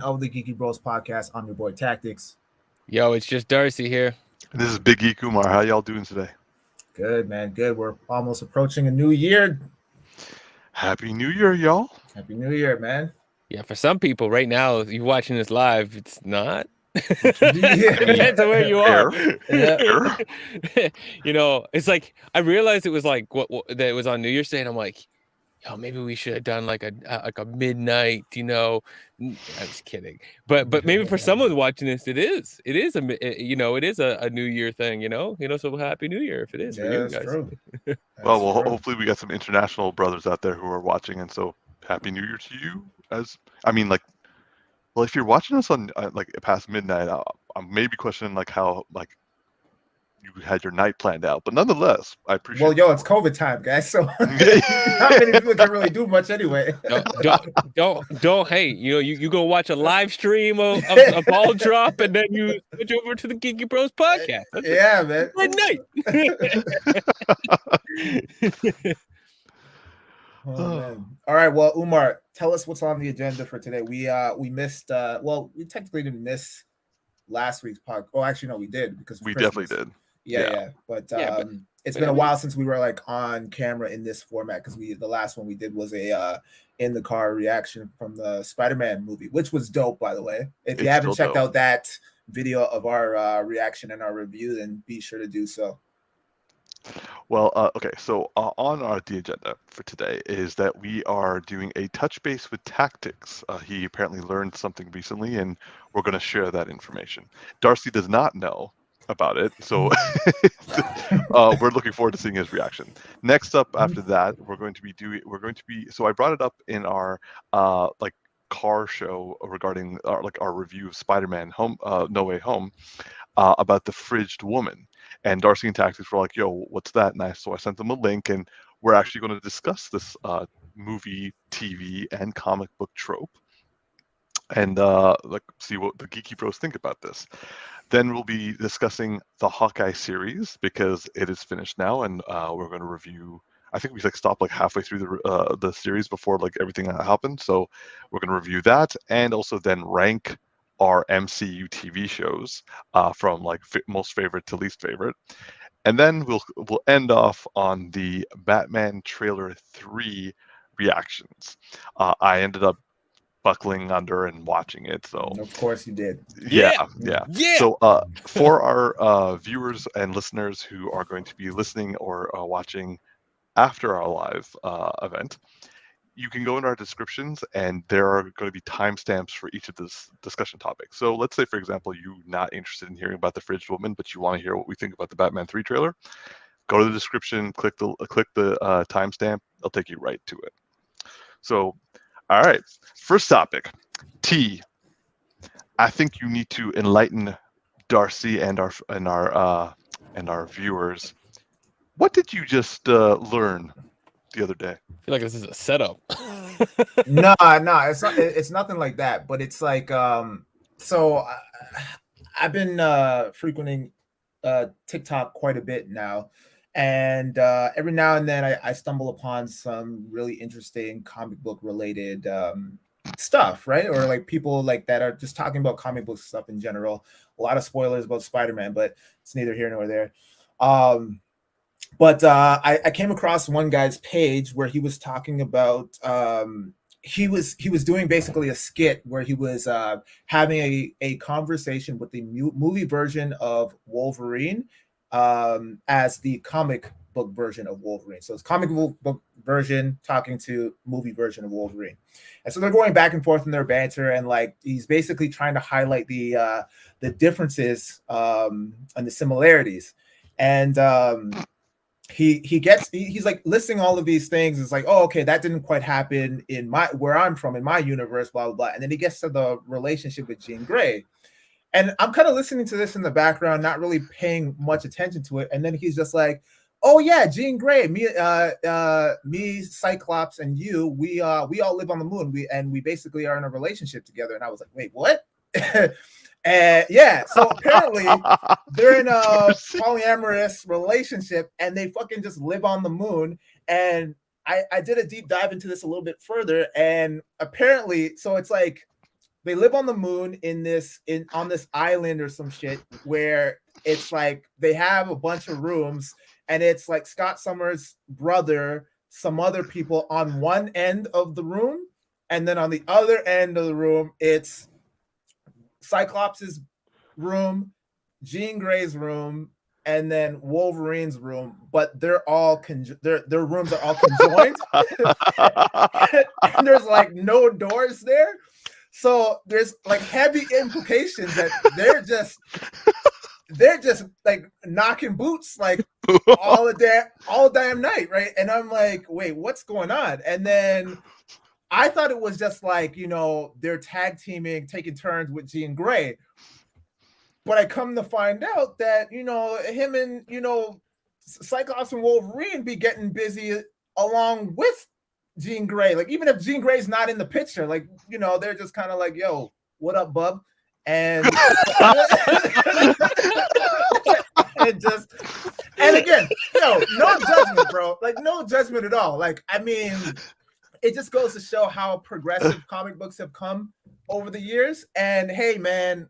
of the Geeky Bros podcast. I'm your boy Tactix. Yo, it's just Darcy here. This is Big Geek Umar. How y'all doing today? Good, man. Good. We're almost approaching a new year. Happy New Year, y'all. Happy New Year, man. Yeah, for some people right now, if you're watching this live, it's not. Yeah. Depends on where you are. Yeah. It's like I realized it was like that it was on New Year's Day, and I'm like, yo, maybe we should have done like a midnight. I was kidding, but maybe for someone watching this, it is a New Year thing. So happy New Year if it is for you that's guys. true. Well, hopefully we got some international brothers out there who are watching, and so Happy New Year to you. If you're watching us on like past midnight, I'm maybe questioning like how like you had your night planned out, but nonetheless, I appreciate. Well, yo, it's COVID time, guys, so not many people can really do much anyway. Don't. Hey, you go watch a live stream of a ball drop, and then you switch over to the Geeky Bros podcast. Yeah, man. Good night. Oh, man. All right, well, Umar, tell us what's on the agenda for today. We missed. We technically didn't miss last week's podcast. Oh, actually, no, we did because we Christmas. Definitely did. Yeah. But it's been a while since we were like on camera in this format because the last one we did was a in the car reaction from the Spider-Man movie, which was dope, by the way. If you haven't checked out that video of our reaction and our review, then be sure to do so. Well, okay, so on the agenda for today is that we are doing a touch base with Tactix. He apparently learned something recently, and we're going to share that information. Darcy does not know about it, so we're looking forward to seeing his reaction. Next up, after that, So I brought it up in our car show regarding our review of Spider-Man No Way Home about the fridged woman. And Darcy and Tactix were like, yo, what's that? So I sent them a link, and we're actually going to discuss this movie, TV, and comic book trope, and see what the Geeky Bros think about this. Then we'll be discussing the Hawkeye series because it is finished now, and we're going to review. I think we stopped like halfway through the series before like everything that happened, so we're going to review that, and also then rank our MCU TV shows from like most favorite to least favorite, and then we'll end off on the Batman trailer 3 reactions. I ended up buckling under and watching it, so of course you did. Yeah. So for our viewers and listeners who are going to be listening or watching after our live event, you can go in our descriptions, and there are going to be timestamps for each of this discussion topics. So let's say, for example, you're not interested in hearing about the fridged woman, but you want to hear what we think about the Batman 3 trailer. Go to the description, click the timestamp. It'll take you right to it. So, all right, first topic, T. I think you need to enlighten Darcy and our viewers. What did you just learn the other day? I feel like this is a setup. No, it's not. It's nothing like that. But it's like, so I've been frequenting TikTok quite a bit now, and every now and then I stumble upon some really interesting comic book related stuff, right? Or like people like that are just talking about comic book stuff in general. A lot of spoilers about Spider-Man, but it's neither here nor there. But I came across one guy's page where he was talking about he was doing basically a skit where he was having a conversation with the movie version of Wolverine as the comic book version of Wolverine. So it's comic book version talking to movie version of Wolverine. And so they're going back and forth in their banter, and like he's basically trying to highlight the differences and the similarities. And he's like listing all of these things. It's like, oh, okay, that didn't quite happen in where I'm from, in my universe, blah blah blah. And then he gets to the relationship with Jean Grey, and I'm kind of listening to this in the background, not really paying much attention to it. And then he's just like, oh yeah, Jean Grey, me, Cyclops, and you, we all live on the moon. We basically are in a relationship together. And I was like, wait, what? And yeah, so apparently they're in a polyamorous relationship, and they fucking just live on the moon. And I did a deep dive into this a little bit further, and apparently, so it's like they live on the moon on this island or some shit where it's like they have a bunch of rooms, and it's like Scott Summers' brother, some other people on one end of the room, and then on the other end of the room, it's Cyclops' room, Jean Grey's room, and then Wolverine's room, but they're all their rooms are all conjoined. And there's like no doors there. So there's like heavy implications that they're just like knocking boots like all damn night, right? And I'm like, wait, what's going on? And then I thought it was just like, they're tag teaming, taking turns with Jean Grey. But I come to find out that, him and, Cyclops and Wolverine be getting busy along with Jean Grey. Like, even if Jean Grey's not in the picture, like, they're just kind of like, yo, what up, bub? And and again, no judgment, bro. Like, no judgment at all. Like, I mean, it just goes to show how progressive comic books have come over the years. And hey, man,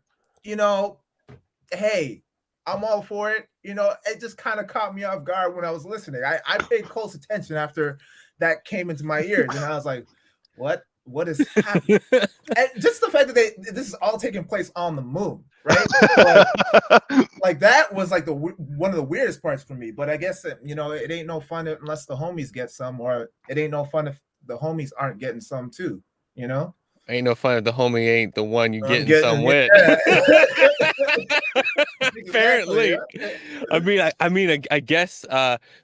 hey, I'm all for it. It just kind of caught me off guard when I was listening. I paid close attention after that came into my ears, and I was like, what is happening? And just the fact that this is all taking place on the moon, right? Like that was like one of the weirdest parts for me. But I guess it ain't no fun unless the homies get some, or it ain't no fun if the homies aren't getting some too. Ain't no fun if the homie ain't the one you getting some with. Apparently. Yeah. I guess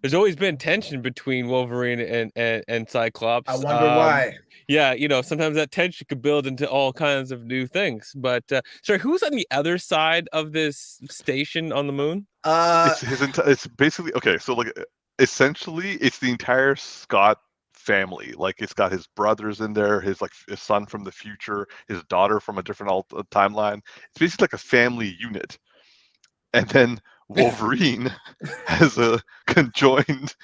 there's always been tension between Wolverine and Cyclops. I wonder why. Yeah, sometimes that tension could build into all kinds of new things. But sorry, who's on the other side of this station on the moon? It's basically okay. So like, essentially, it's the entire Scott family. Like, it's got his brothers in there, his son from the future, his daughter from a different timeline. It's basically like a family unit. And then Wolverine has a conjoined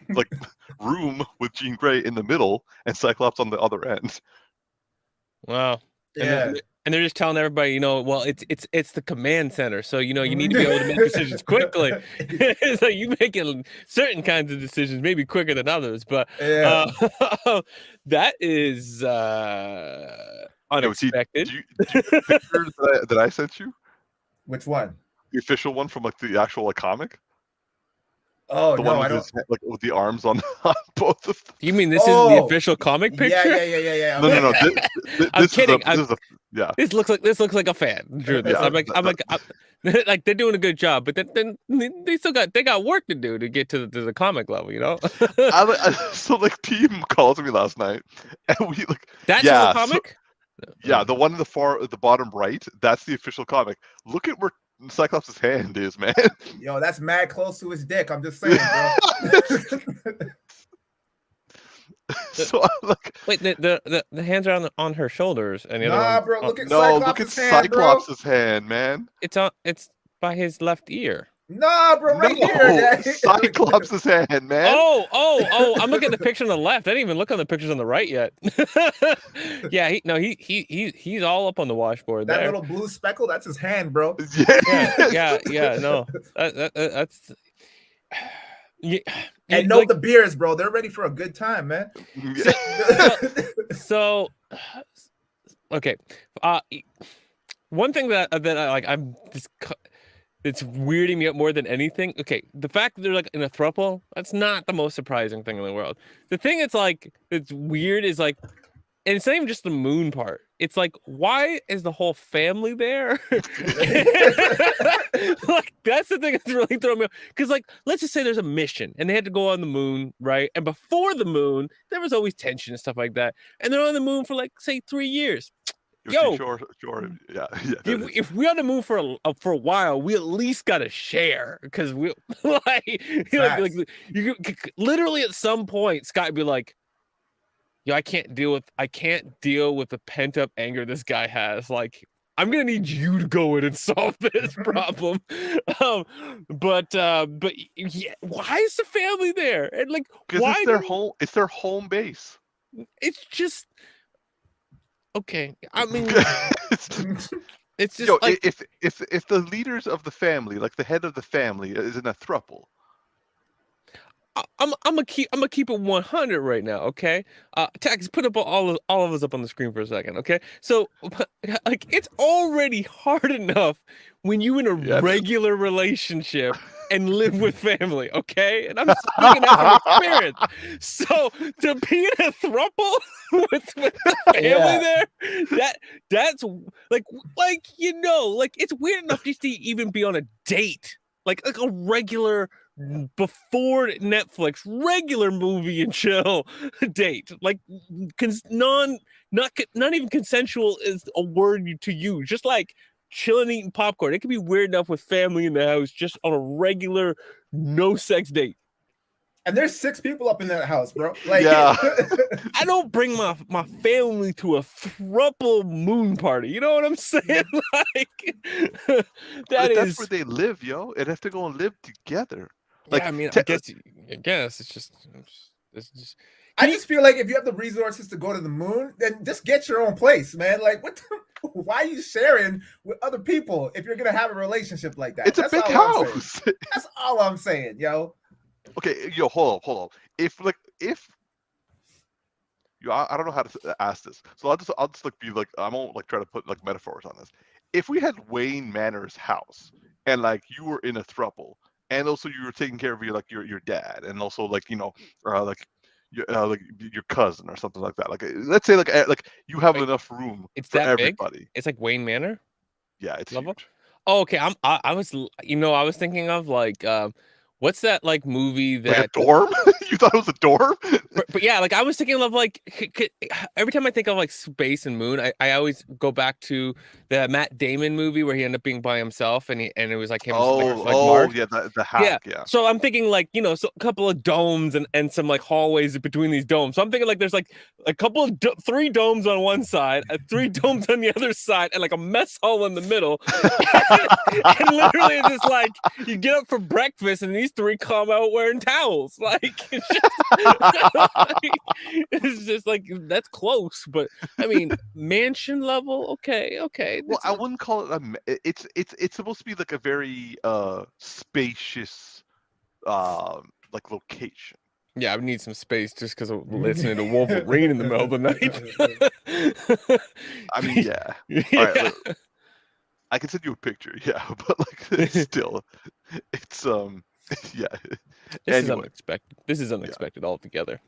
like room with Jean Grey in the middle and Cyclops on the other end. Wow. Yeah. And they're just telling everybody, well, it's the command center, so you need to be able to make decisions quickly. So you making certain kinds of decisions maybe quicker than others, but that is unexpected. Do you picture that I sent you? Which one? The official one from like the actual comic. Oh, the no, one I don't. like with the arms on both of them. You mean this is the official comic picture? Yeah. No. I'm kidding. Yeah. This looks like a fan drew this. Yeah, I'm like they're doing a good job, but then they still got work to do to get to the comic level, So like, team called me last night, and we like that's the comic. Yeah, the one in the bottom right, that's the official comic. Look at where Cyclops' hand is, man. Yo, that's mad close to his dick. I'm just saying, bro. So like, wait, the hands are on her shoulders, and the other bro. Look at Cyclops' hand, man. It's by his left ear. Nah, bro, right here. Cyclops' hand, man. Oh! I'm looking at the picture on the left. I didn't even look on the pictures on the right yet. Yeah, he's all up on the washboard. That there. little blue speckle, that's his hand, bro. Yeah. No, that's. Yeah, and note the beers, bro. They're ready for a good time, man. So okay. One thing that I like, I'm just. It's weirding me out more than anything. Okay, the fact that they're like in a throuple, that's not the most surprising thing in the world. The thing it's weird is like, and it's not even just the moon part. It's like, why is the whole family there? Like, that's the thing that's really throwing me off. Because like, let's just say there's a mission and they had to go on the moon, right? And before the moon, there was always tension and stuff like that. And they're on the moon for like, say, 3 years. Yo, sure. Yeah. If we're on the move for a while, we at least gotta share, because we like you literally at some point Scott would be like, "Yo, I can't deal with the pent up anger this guy has. Like, I'm gonna need you to go in and solve this problem." But yeah, why is the family there? And like, why? It's their home. It's their home base. It's just. Okay, I mean, it's just Yo, like if the leaders of the family, like the head of the family, is in a throuple. I'm gonna keep it 100 right now, okay? Tax, put up all of us up on the screen for a second, okay? So, like, it's already hard enough when you in a Yes. regular relationship and live with family, okay? And I'm speaking out from experience. So to be in a throuple with the family there, that's like like it's weird enough just to even be on a date, like a regular before Netflix regular movie and chill date, like not even consensual is a word to use, just like chilling eating popcorn. It can be weird enough with family in the house, just on a regular no sex date. And there's 6 people up in that house, bro. Like, Yeah. I don't bring my family to a throuple moon party. You know what I'm saying? Like That's where they live, yo. And have to go and live together. Like, yeah, I mean, I guess it's just. I just feel like if you have the resources to go to the moon, then just get your own place, man. Like, why are you sharing with other people if you're gonna have a relationship like that? It's a big house. That's all I'm saying, yo. Okay, yo, hold up. If you, I don't know how to ask this, so I'll just like be like, I won't like try to put like metaphors on this. If we had Wayne Manor's house and like you were in a throuple, and also you were taking care of your dad, and also like like your cousin or something like that. Like let's say like you have enough room for everybody. Big? It's like Wayne Manor. Yeah, it's level. Huge. Oh, okay. I was thinking of like what's that like movie that like a dorm? You thought it was a dorm? But yeah, like I was thinking of like every time I think of like space and moon, I always go back to the Matt Damon movie where he ended up being by himself and it was like him. Mark. Yeah, the hack. Yeah. So I'm thinking like so a couple of domes and some like hallways between these domes. So I'm thinking like there's like a couple of 3 domes on one side, 3 domes on the other side, and like a mess hall in the middle. And literally it's just like you get up for breakfast and these 3 come out wearing towels. Like it's just like that's close, but I mean mansion level. Okay. Well, I wouldn't call it it's supposed to be like a very spacious like location. Yeah, I would need some space just because of listening to Wolverine in the middle of the night. I mean, yeah. All right, look, I can send you a picture, yeah, but like still, it's yeah. This is unexpected. This is unexpected altogether.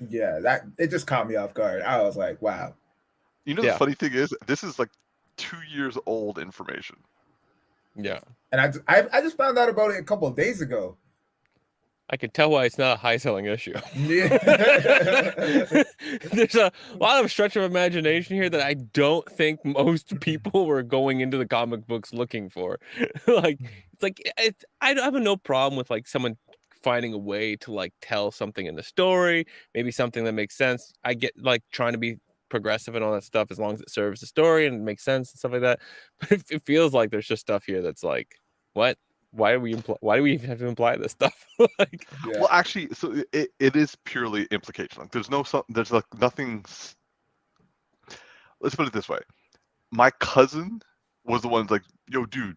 Yeah, that it just caught me off guard. I was like, wow. You know, the funny thing is, this is like 2 years old information. Yeah, and I just found out about it a couple of days ago. I can tell why it's not a high-selling issue. Yeah. There's a lot of stretch of imagination here that I don't think most people were going into the comic books looking for. Like, it's like I have no problem with like someone finding a way to like tell something in the story, maybe something that makes sense. I get like trying to be progressive and all that stuff as long as it serves the story and makes sense and stuff like that. But it feels like there's just stuff here that's like, what? Why do we even have to imply this stuff? Like, yeah. Well, actually, so it is purely implication. Like, there's like nothing. Let's put it this way: my cousin was the one like, "Yo, dude,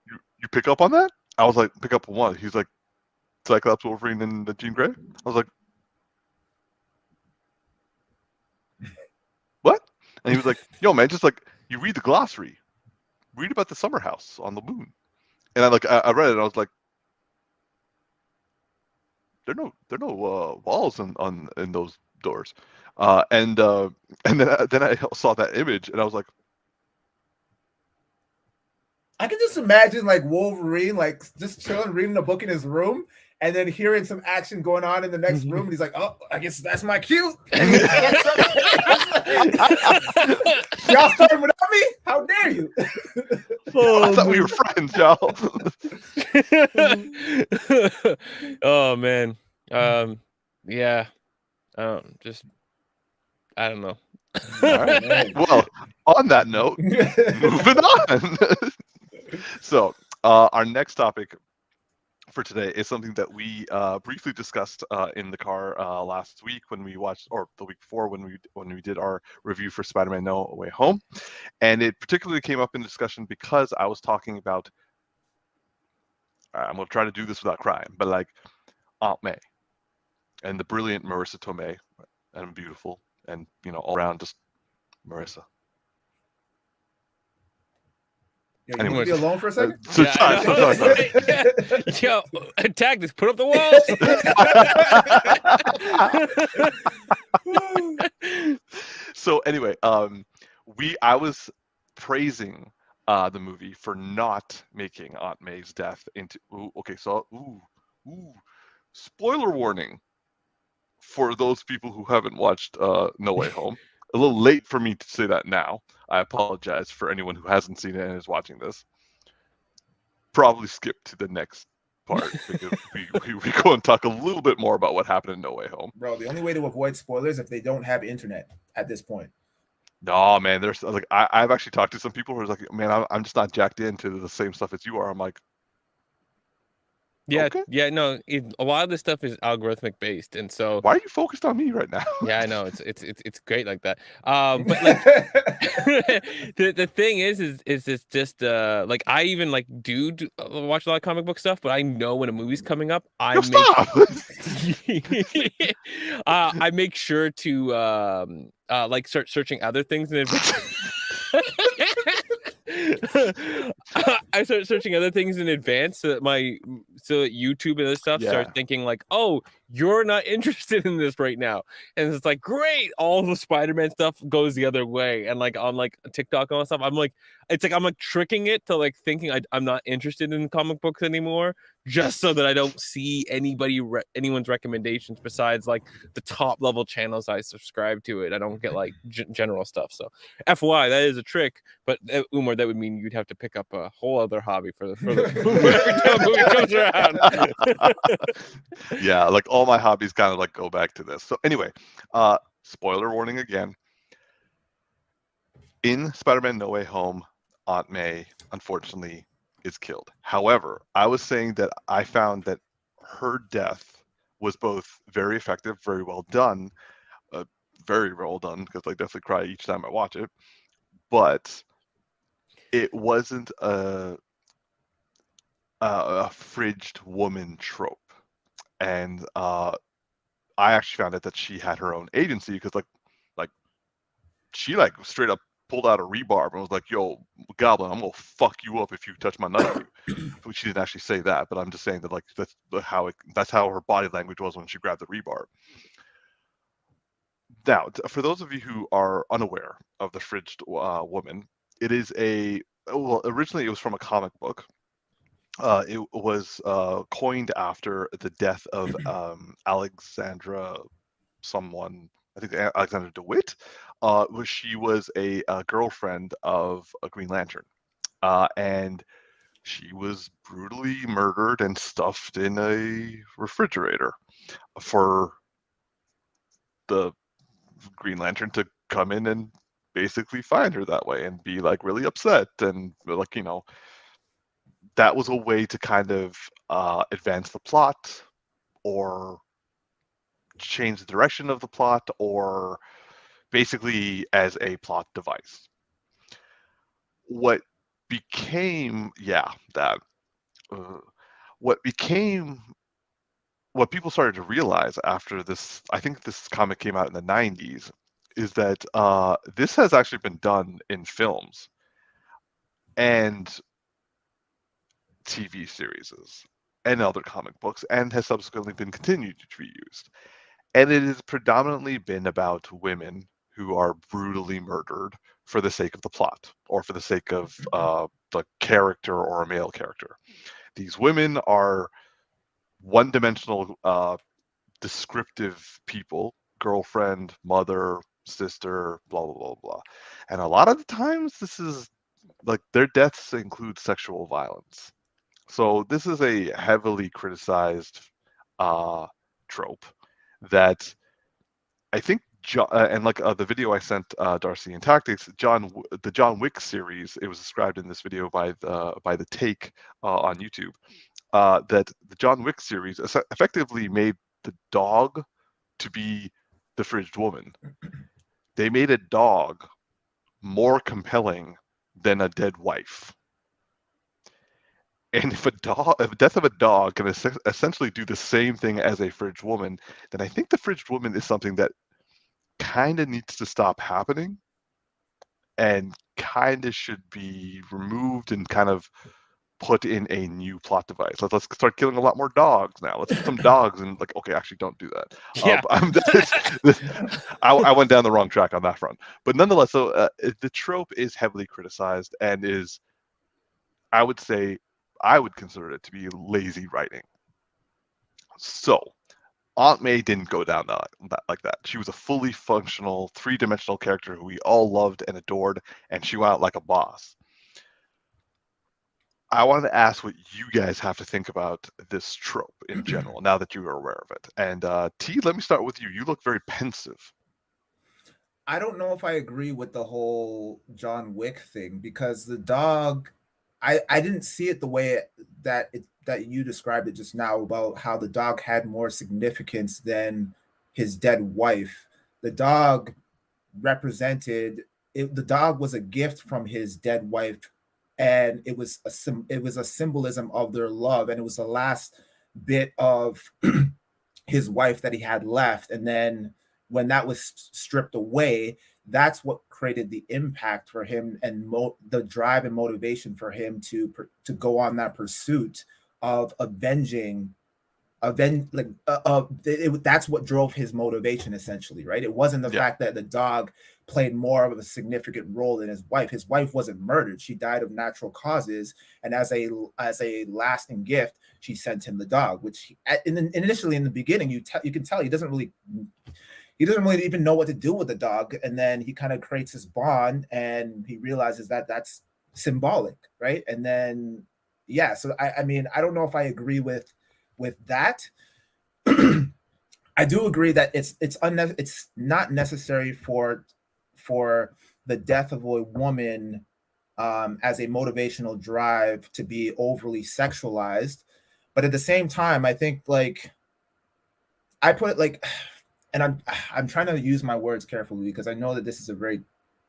you pick up on that?" I was like, "Pick up on what?" He's like, "Cyclops, Wolverine, and the Jean Grey." I was like, "What?" And he was like, "Yo, man, just like you read the glossary, read about the summer house on the moon." And I read it and I was like, there are no walls in those doors, and then I saw that image and I was like, I can just imagine like Wolverine like just chilling reading a book in his room and then hearing some action going on in the next room and he's like, oh, I guess that's my cue. Y'all starting without me? How dare you? I thought we were friends, y'all. Oh man. Yeah. I don't know. All right. Well, on that note, moving on. So, our next topic for today is something that we briefly discussed in the car last week when we watched, or the week before when we did our review for Spider-Man No Way Home, and it particularly came up in discussion because I was talking about. I'm gonna try to do this without crying, but like Aunt May and the brilliant Marissa Tomei, and beautiful, and all around just Marissa. Yo, you need to be alone for a second. So Yeah, I know. Yo, Tactix, put up the walls. So anyway, I was praising the movie for not making Aunt May's death into. Spoiler warning for those people who haven't watched No Way Home. A little late for me to say that now. I apologize for anyone who hasn't seen it and is watching this. Probably skip to the next part because we go and talk a little bit more about what happened in No Way Home. Bro, the only way to avoid spoilers if they don't have internet at this point. No, man, there's like I've actually talked to some people who are like, man, I'm just not jacked into the same stuff as you are. I'm like, yeah, okay. Yeah, no, a lot of this stuff is algorithmic based, and so why are you focused on me right now? Yeah, I know it's great like that. But like the thing is it's just like I even like watch a lot of comic book stuff, but I know when a movie's coming up, I make sure to like start searching other things in advance. I start searching other things in advance so that YouTube and other stuff start thinking like, oh, you're not interested in this right now, and it's like great. All the Spider-Man stuff goes the other way, and like on like TikTok and all that stuff, I'm like tricking it to like thinking I'm not interested in comic books anymore, just so that I don't see anyone's recommendations besides like the top level channels I subscribe to it. I don't get like general stuff. So FY, that is a trick, but Umar, that would mean you'd have to pick up a whole other hobby for the every time a movie comes around. Yeah, like all my hobbies kind of like go back to this. So anyway, spoiler warning again. In Spider-Man No Way Home, Aunt May unfortunately is killed. However, I was saying that I found that her death was both very effective, very well done, because I definitely cry each time I watch it, but it wasn't a fridged woman trope. And I actually found out that she had her own agency because like she like straight up pulled out a rebarb and was like, yo, Goblin, I'm gonna fuck you up if you touch my nut. She didn't actually say that, but I'm just saying that like that's how her body language was when she grabbed the rebarb. Now, for those of you who are unaware of the fridged woman, it is originally it was from a comic book. It was coined after the death of Alexandra, I think Alexandra DeWitt. She was a girlfriend of a Green Lantern, and she was brutally murdered and stuffed in a refrigerator for the Green Lantern to come in and basically find her that way and be like really upset and like that was a way to kind of advance the plot or change the direction of the plot or basically as a plot device. What people started to realize after this, I think this comic came out in the 90s, is that this has actually been done in films and TV series and other comic books and has subsequently been continued to be used. And it has predominantly been about women who are brutally murdered for the sake of the plot or for the sake of the character or a male character. These women are one-dimensional descriptive people, girlfriend, mother, sister, blah, blah, blah, blah. And a lot of the times this is like their deaths include sexual violence. So this is a heavily criticized trope that I think and like the video I sent Darcy and Tactix, the John Wick series, it was described in this video by the Take on YouTube. that the John Wick series effectively made the dog to be the fridged woman. They made a dog more compelling than a dead wife. And if a death of a dog can essentially do the same thing as a fridged woman, then I think the fridged woman is something that kind of needs to stop happening and kind of should be removed and kind of put in a new plot device. Let's start killing a lot more dogs now. Let's put some dogs and like, okay, actually don't do that. Yeah. I went down the wrong track on that front. But nonetheless, so the trope is heavily criticized and is, I would consider it to be lazy writing. So Aunt May didn't go down like that. She was a fully functional, three-dimensional character who we all loved and adored, and she went out like a boss. I wanted to ask what you guys have to think about this trope in general, now that you are aware of it. And T, let me start with you. You look very pensive. I don't know if I agree with the whole John Wick thing, because the dog, I didn't see it the way that you described it just now, about how the dog had more significance than his dead wife. The dog represented it. The dog was a gift from his dead wife, and it was a symbolism of their love, and it was the last bit of his wife that he had left. And then when that was stripped away, that's what created the impact for him, and the drive and motivation for him to go on that pursuit of that's what drove his motivation, essentially, right? It wasn't the fact that the dog played more of a significant role than his wife. His wife wasn't murdered. She died of natural causes, and as a lasting gift, she sent him the dog, which initially in the beginning you can tell he doesn't really even know what to do with the dog, and then he kind of creates this bond, and he realizes that that's symbolic, right? And then so I mean, I don't know if I agree with that. I do agree that it's not necessary for the death of a woman as a motivational drive to be overly sexualized, but at the same time, I think and I'm trying to use my words carefully, because I know that this is a very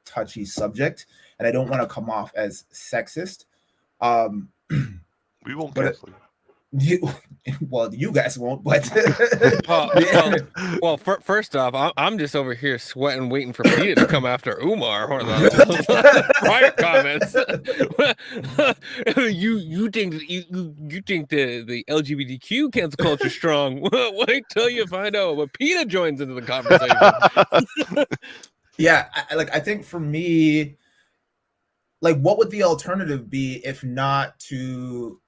touchy subject, and I don't want to come off as sexist. We won't cancel you. You guys won't, but first off, I'm just over here sweating, waiting for Peter to come after Umar or the private comments. you think the LGBTQ cancel culture strong? Wait till you find out when Peter joins into the conversation. Yeah, I think for me, what would the alternative be if not to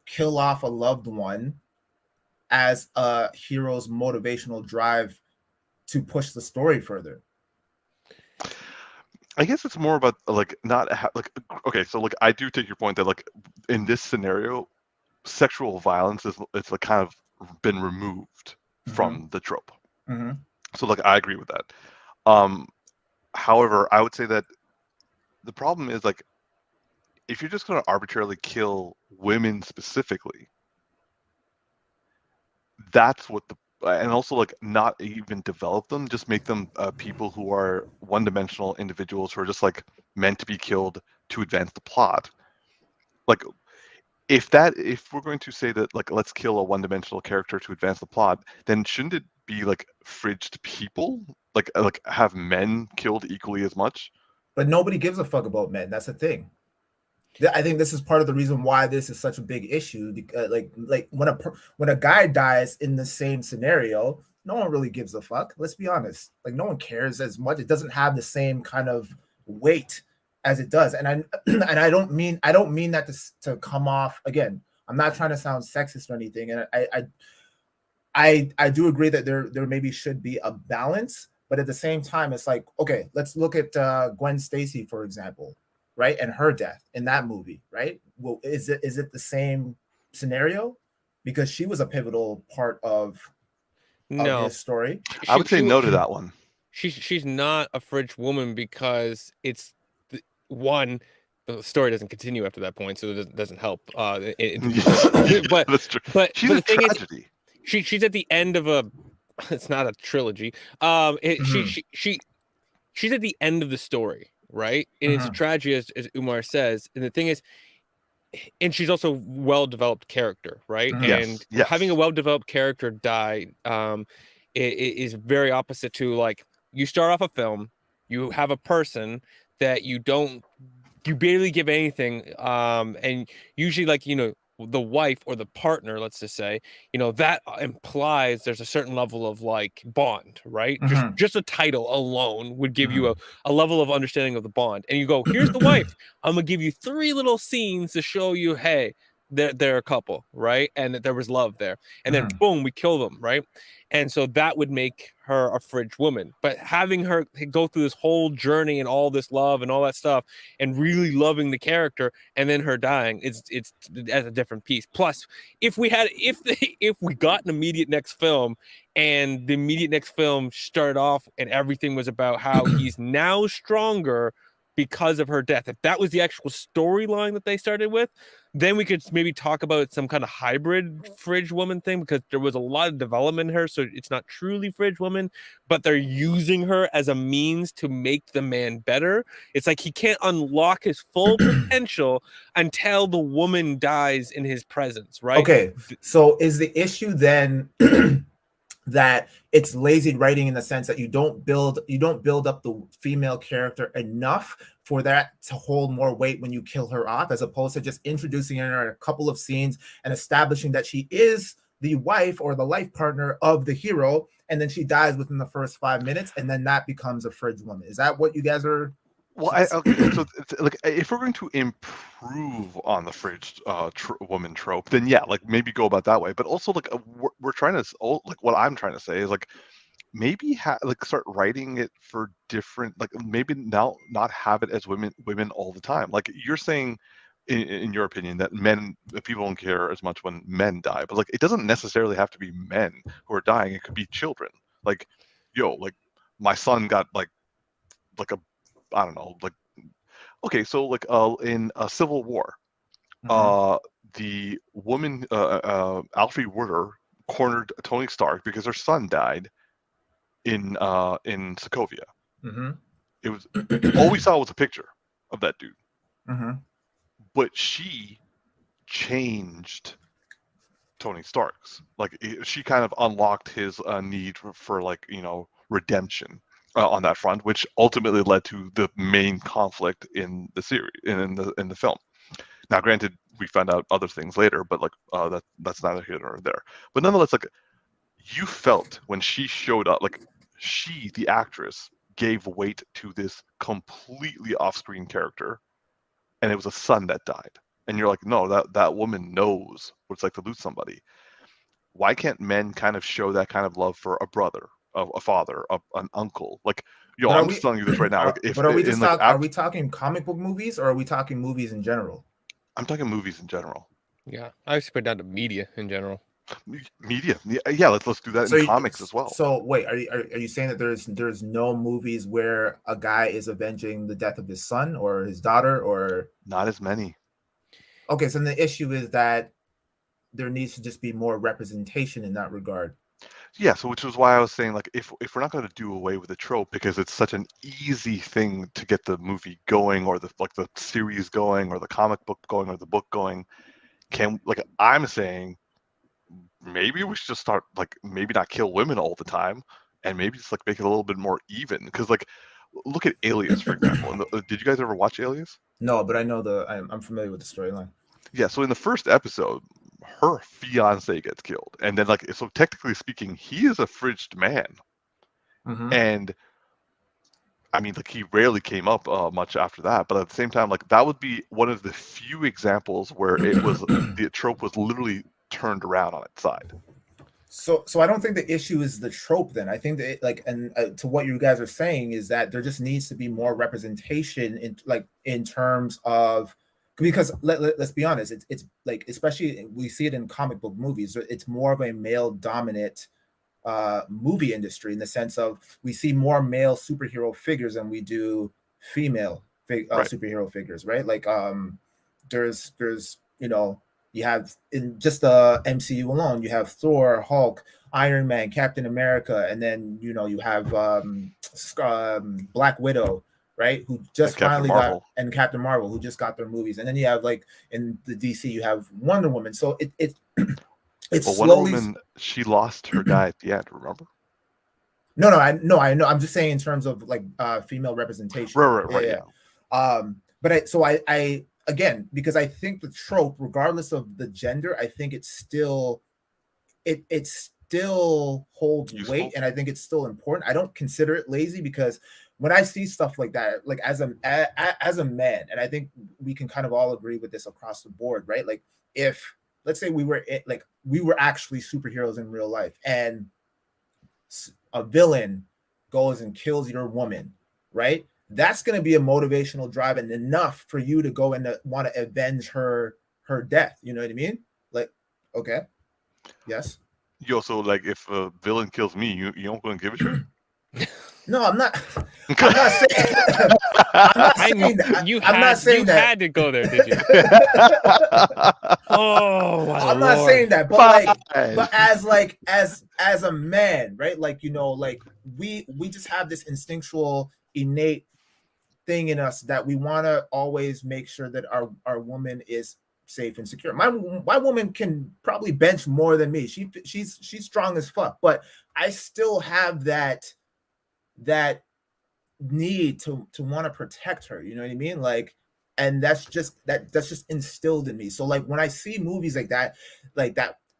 kill off a loved one as a hero's motivational drive to push the story further? I guess it's more about okay, so I do take your point that in this scenario, sexual violence it's kind of been removed from the trope. Mm-hmm. So I agree with that. However, I would say that the problem is if you're just going to arbitrarily kill women specifically, that's what and also not even develop them, just make them people who are one-dimensional individuals who are just meant to be killed to advance the plot. If we're going to say that let's kill a one-dimensional character to advance the plot, then shouldn't it be fridged people, have men killed equally as much? But nobody gives a fuck about men. That's the thing. I think this is part of the reason why this is such a big issue. Because, when a guy dies in the same scenario, no one really gives a fuck. Let's be honest. No one cares as much. It doesn't have the same kind of weight as it does. And I don't mean that to come off, again, I'm not trying to sound sexist or anything. And I do agree that there maybe should be a balance, but at the same time, it's okay, let's look at Gwen Stacy, for example. Right, and her death in that movie, right? Well, is it the same scenario? Because she was a pivotal part of his story. I would say no to that one. She's not a fridge woman because it's one, the story doesn't continue after that point, so it doesn't help. But That's true. but She's but a the thing is, tragedy. she's at the end of a. It's not a trilogy. She's at the end of the story, right? And it's a tragedy, as Umar says. And the thing is, and she's also well-developed character, right? And Yes. having a well-developed character die, is very opposite to, like, you start off a film, you have a person that you barely give anything, and usually, like, the wife or the partner, let's just say, that implies there's a certain level of, like, bond, right? Just a title alone would give you a level of understanding of the bond. And you go, here's the wife. I'm gonna give you 3 little scenes to show you, hey, they're a couple, right? And that there was love there. And then boom, we kill them, right? And so that would make her a fridge woman. But having her go through this whole journey and all this love and all that stuff, and really loving the character, and then her dying, it's as a different piece. Plus, if we got an immediate next film, and the immediate next film started off and everything was about how he's now stronger because of her death, if that was the actual storyline that they started with, then we could maybe talk about some kind of hybrid fridge woman thing, because there was a lot of development in her, so it's not truly fridge woman, but they're using her as a means to make the man better. It's like he can't unlock his full potential until the woman dies in his presence, right? Okay, so is the issue then that it's lazy writing, in the sense that you don't build up the female character enough for that to hold more weight when you kill her off, as opposed to just introducing her in a couple of scenes and establishing that she is the wife or the life partner of the hero, and then she dies within the first 5 minutes, and then that becomes a fridge woman? Is that what you guys are? Well, okay, so like, if we're going to improve on the fridge woman trope, then yeah, like, maybe go about that way. But also, like, we're trying to, like, what I'm trying to say is, like, maybe like, start writing it for different, like, maybe now not have it as women all the time. Like, you're saying, in your opinion, that people don't care as much when men die, but, like, it doesn't necessarily have to be men who are dying. It could be children. Like, like, my son got like a, I don't know, like, okay, so, like, in a Civil War, the woman, Alfre Woodard, cornered Tony Stark because her son died in Sokovia. It was all we saw was a picture of that dude, but she changed Tony Stark's. Like, she kind of unlocked his need for like, redemption on that front, which ultimately led to the main conflict in the series, in the film. Now, granted, we found out other things later, but, like, that's neither here nor there. But nonetheless, like, you felt when she showed up, like, she, the actress, gave weight to this completely off-screen character, and it was a son that died. And you're like, no, that woman knows what it's like to lose somebody. Why can't men kind of show that kind of love for a brother, a father, an uncle? Like, I'm just telling you this right now. Like, are we talking comic book movies, or are we talking movies in general? I'm talking movies in general. Yeah, I just put down to media in general. Media, yeah. Let's do that in comics as well. So wait, are you saying that there's no movies where a guy is avenging the death of his son or his daughter, or not as many? Okay, so the issue is that there needs to just be more representation in that regard. Yeah, so which is why I was saying, like, if we're not going to do away with the trope, because it's such an easy thing to get the movie going, or the series going, or the comic book going, or the book going, I'm saying, maybe we should just start, like, maybe not kill women all the time, and maybe just, like, make it a little bit more even. Because, like, look at Alias, for example. Did you guys ever watch Alias? No, but I know I'm familiar with the storyline. Yeah, so in the first episode, her fiance gets killed, and then, like, so technically speaking, he is a fridged man, and I mean, like, he rarely came up much after that. But at the same time, like, that would be one of the few examples where it was the trope was literally turned around on its side. So I don't think the issue is the trope then. I think that, to what you guys are saying, is that there just needs to be more representation in terms of, because let's be honest, it's like, especially we see it in comic book movies, it's more of a male dominant movie industry, in the sense of we see more male superhero figures than we do female superhero figures, right? Like there's you have in just the MCU alone, you have Thor, Hulk, Iron Man, Captain America, and then you have Black Widow, right? Who just finally got, and Captain Marvel, who just got their movies, and then you have like in the DC, you have Wonder Woman. So it's Wonder Woman, she lost her guy at the end. Remember? No, I know. I'm just saying in terms of like female representation. Right. Yeah. But I again, because I think the trope, regardless of the gender, I think it's still it still holds weight, and I think it's still important. I don't consider it lazy, because when I see stuff like that, like as a man, and I think we can kind of all agree with this across the board, right? Like if let's say we were actually superheroes in real life, and a villain goes and kills your woman, right? That's going to be a motivational drive, and enough for you to go and want to avenge her death. You know what I mean? Like, okay, yes. Yo, so like if a villain kills me, you don't going to give a shit? No, I'm not. I'm not saying. I'm not saying that. I'm not saying that. You had to go there, did you? Oh, my I'm Lord. not saying that, but as a man, right? Like like we just have this instinctual, innate thing in us that we want to always make sure that our woman is safe and secure. My woman can probably bench more than me. She's strong as fuck, but I still have that need to want to protect her. You know what I mean? Like, and that's just instilled in me. So like when I see movies like that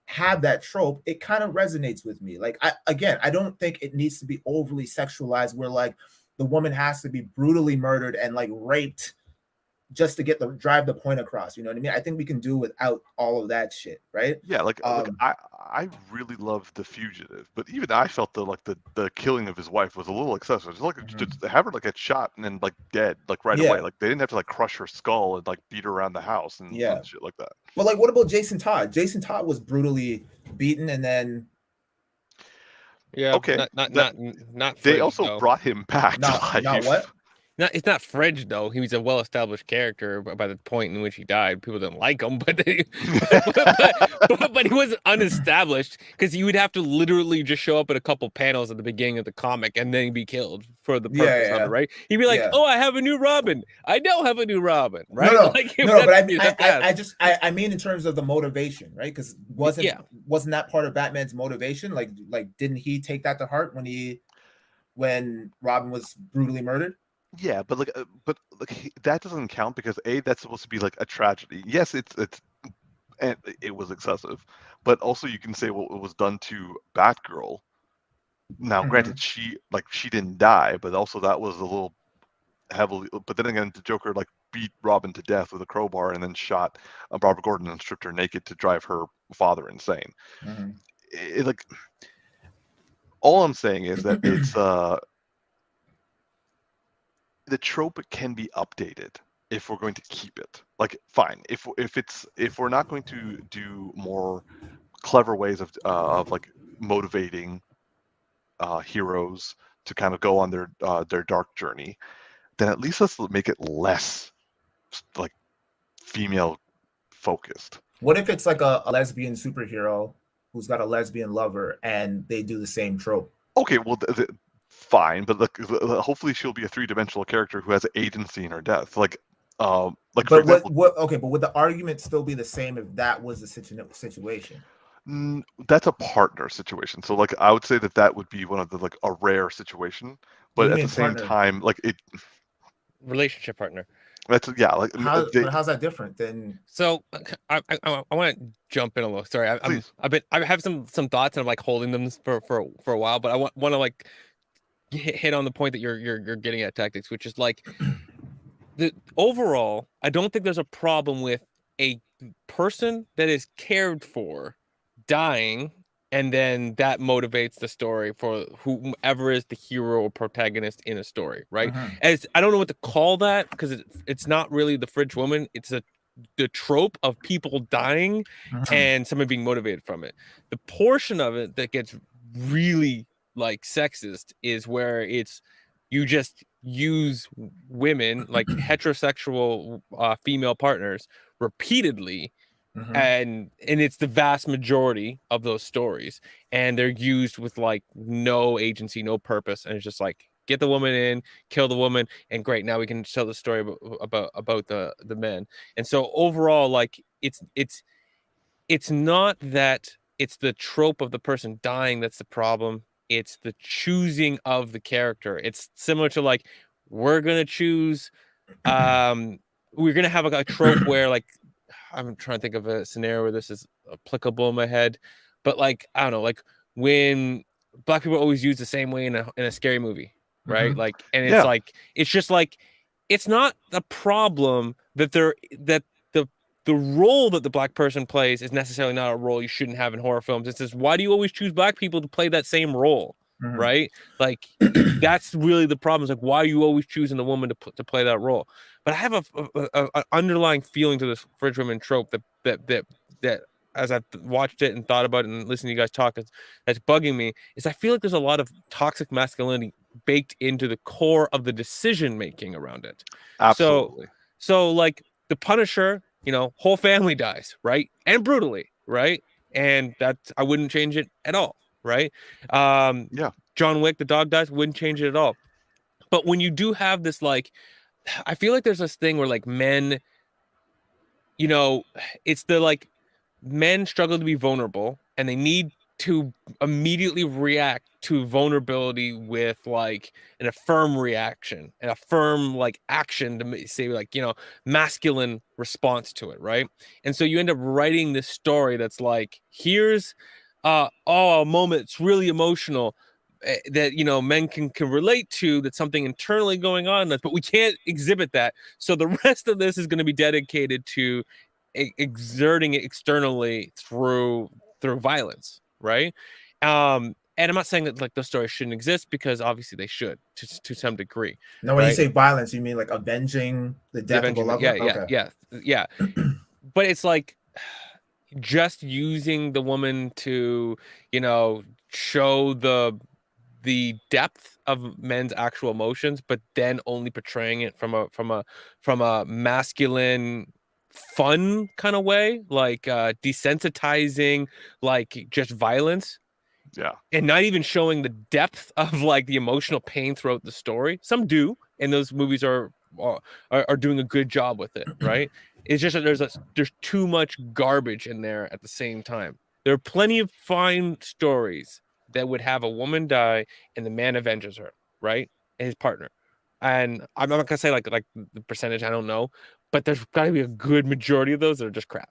have that trope, it kind of resonates with me. Like I don't think it needs to be overly sexualized, where like the woman has to be brutally murdered and like raped just to drive the point across. You know what I mean? I think we can do without all of that shit, right? Yeah, like I really love The Fugitive, but even I felt the killing of his wife was a little excessive. It's like just have her like get shot and then like dead like right away. Like they didn't have to like crush her skull and like beat her around the house and shit like that. But like, what about Jason Todd? Jason Todd was brutally beaten and then. Yeah. Okay. Not. They also brought him back to life. Not what? It's not Fridge though. He was a well-established character by the point in which he died. People didn't like him, but he wasn't unestablished, because you would have to literally just show up at a couple panels at the beginning of the comic and then be killed for the purpose of it, right? He'd be like, "Oh, I have a new Robin. I don't have a new Robin," right? But I mean in terms of the motivation, right? Because wasn't that part of Batman's motivation? Like didn't he take that to heart when Robin was brutally murdered? Yeah, but that doesn't count, because that's supposed to be like a tragedy. Yes, it's and it was excessive, but also you can say, well, it was done to Batgirl. Now, granted, she didn't die, but also that was a little heavily. But then again, the Joker like beat Robin to death with a crowbar and then shot Barbara Gordon and stripped her naked to drive her father insane. All I'm saying is that it's the trope can be updated if we're going to keep it. Like, fine, if we're not going to do more clever ways of like motivating heroes to kind of go on their dark journey, then at least let's make it less like female focused. What if it's like a lesbian superhero who's got a lesbian lover and they do the same trope? Okay, well, fine, but hopefully she'll be a three-dimensional character who has agency in her death. But would the argument still be the same if that was the situation? That's a partner situation. So like I would say that would be one of the like a rare situation, but at the same time, like it relationship partner. That's how's that different than? So I want to jump in a little. Sorry, I have some thoughts and I'm like holding them for a while, but I want to like hit on the point that you're getting at, Tactix, which is like the overall. I don't think there's a problem with a person that is cared for dying, and then that motivates the story for whomever is the hero or protagonist in a story, right? As I don't know what to call that, because it's not really the Fridge woman. It's the trope of people dying and someone being motivated from it. The portion of it that gets really like sexist is where it's You just use women, like heterosexual female partners, repeatedly, and it's the vast majority of those stories, and they're used with like no agency, no purpose, and it's just like, get the woman in, kill the woman, and great, now we can tell the story about the men. And so overall, like, it's not that it's the trope of the person dying that's the problem. It's the choosing of the character. It's similar to like, we're gonna choose we're gonna have a trope where, like, I'm trying to think of a scenario where this is applicable in my head, but like, I don't know, like when black people always use the same way in a scary movie, right? Like, and it's Yeah. like, it's just like, it's not the problem that the role that the black person plays is necessarily not a role you shouldn't have in horror films. It's just, why do you always choose black people to play that same role, right? Like, that's really the problem. It's like, why are you always choosing the woman to play that role? But I have a underlying feeling to this fridge women trope that as I've watched it and thought about it and listened to you guys talk, that's bugging me, is I feel like there's a lot of toxic masculinity baked into the core of the decision making around it. Absolutely. So like the Punisher, you know, whole family dies, right? And brutally, right? And that's, I wouldn't change it at all, right? Yeah. John Wick, the dog dies, wouldn't change it at all. But when you do have this, like, I feel like there's this thing where like men, you know, it's the like, men struggle to be vulnerable and they need to immediately react to vulnerability with like a firm reaction and a firm like action to say, like, you know, masculine response to it, right? And so you end up writing this story that's like, here's a moment, it's really emotional, that, you know, men can relate to, that's something internally going on, but we can't exhibit that, so the rest of this is going to be dedicated to exerting it externally through violence, right? And I'm not saying that like those stories shouldn't exist, because obviously they should to some degree. No, when you right? say violence, you mean like avenging the death of a Avenging, loved one? yeah. But it's like just using the woman to, you know, show the depth of men's actual emotions, but then only portraying it from a masculine fun kind of way, like desensitizing, like just violence, Yeah. and not even showing the depth of like the emotional pain throughout the story. Some do, and those movies are doing a good job with it, right? It's just that there's too much garbage in there at the same time. There are plenty of fine stories that would have a woman die and the man avenges her, right? And his partner. And I'm not gonna say like the percentage, I don't know, but there's got to be a good majority of those that are just crap,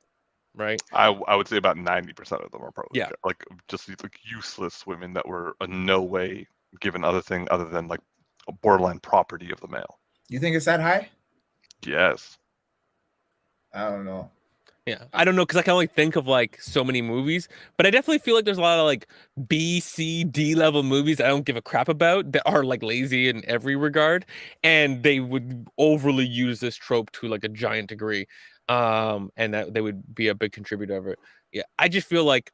right? I would say about 90% of them are probably like just these like useless women that were in no way given other than like a borderline property of the male. You think it's that high? Yes. I don't know. Yeah, I don't know, because I can only think of like so many movies, but I definitely feel like there's a lot of like B, C, D level movies I don't give a crap about that are like lazy in every regard, and they would overly use this trope to like a giant degree, and that they would be a big contributor of it. Yeah, I just feel like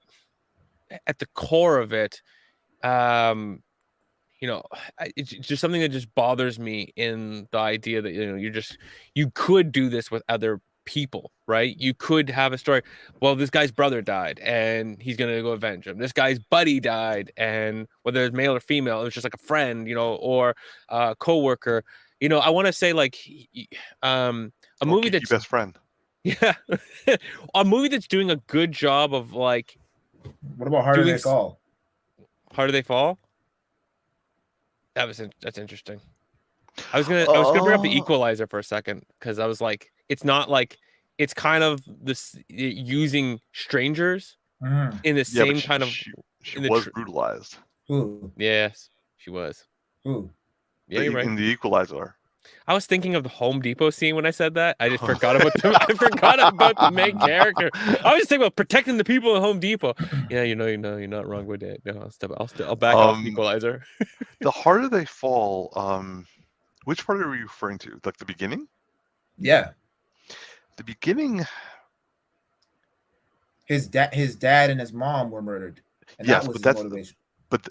at the core of it, you know, it's just something that just bothers me in the idea that, you know, you could do this with other people, right? You could have a story, well, this guy's brother died and he's gonna go avenge him. This guy's buddy died, and whether it's male or female, it was just like a friend, you know, or a co-worker. You know, I want to say like a movie Geeky that's best friend. Yeah, a movie that's doing a good job of like, what about Harder They Fall? Harder They Fall? That's interesting. I was gonna bring up the Equalizer for a second, because I was like, it's not like, it's kind of this using strangers in the same kind of. She was brutalized. Who? Yes, she was. Who? Yeah, you're right. In the Equalizer. I was thinking of the Home Depot scene when I said that. I just forgot about I forgot about the main character. I was just thinking about protecting the people at Home Depot. Yeah, you're not wrong with it. No, I'll back off Equalizer. The Harder They Fall. Which part are you referring to? Like the beginning? Yeah. The beginning. His dad and his mom were murdered, and yes, that was but his motivation. but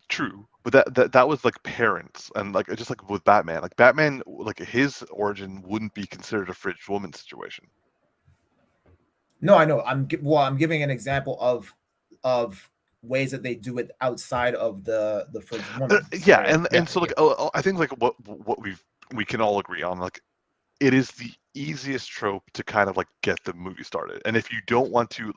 true. But that was like parents, and like just like with Batman, like his origin wouldn't be considered a fridge woman situation. No, I know. I'm giving an example of ways that they do it outside of the fridge woman Yeah, scenario. and so like I think like what we can all agree on, like it is the easiest trope to kind of like get the movie started. And if you don't want to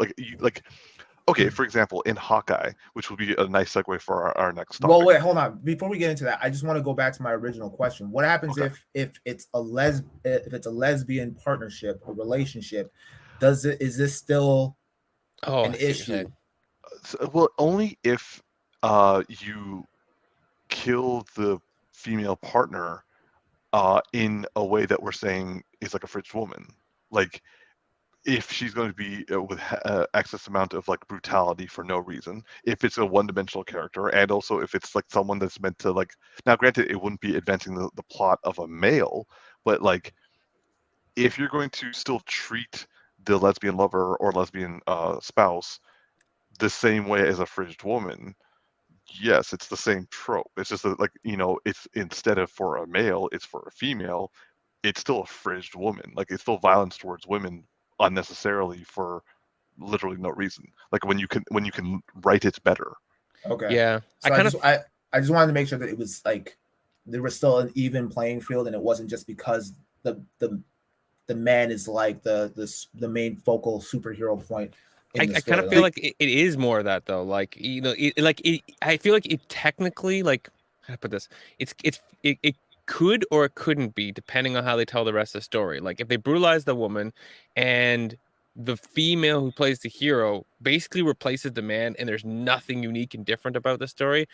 okay, for example, in Hawkeye, which will be a nice segue for our next topic. Well, wait, hold on. Before we get into that, I just want to go back to my original question. What happens if it's a lesbian partnership or relationship? Is this still an issue? Well, only if you kill the female partner in a way that we're saying is like a fridge woman. Like if she's going to be with excess amount of like brutality for no reason, if it's a one-dimensional character, and also if it's like someone that's meant to like, now granted it wouldn't be advancing the plot of a male, but like if you're going to still treat the lesbian lover or lesbian spouse the same way as a fridged woman, yes, it's the same trope. It's just that, like, it's instead of for a male, it's for a female. It's still a fridged woman. Like, it's still violence towards women unnecessarily for literally no reason. Like when you can write it better. Okay. Yeah. So I just wanted to make sure that it was like there was still an even playing field, and it wasn't just because the man is like the main focal superhero point. I kind of feel like it is more of that though. Like, I feel like it technically, like, how to put this, it could or it couldn't be depending on how they tell the rest of the story. Like if they brutalize the woman and the female who plays the hero basically replaces the man and there's nothing unique and different about the story,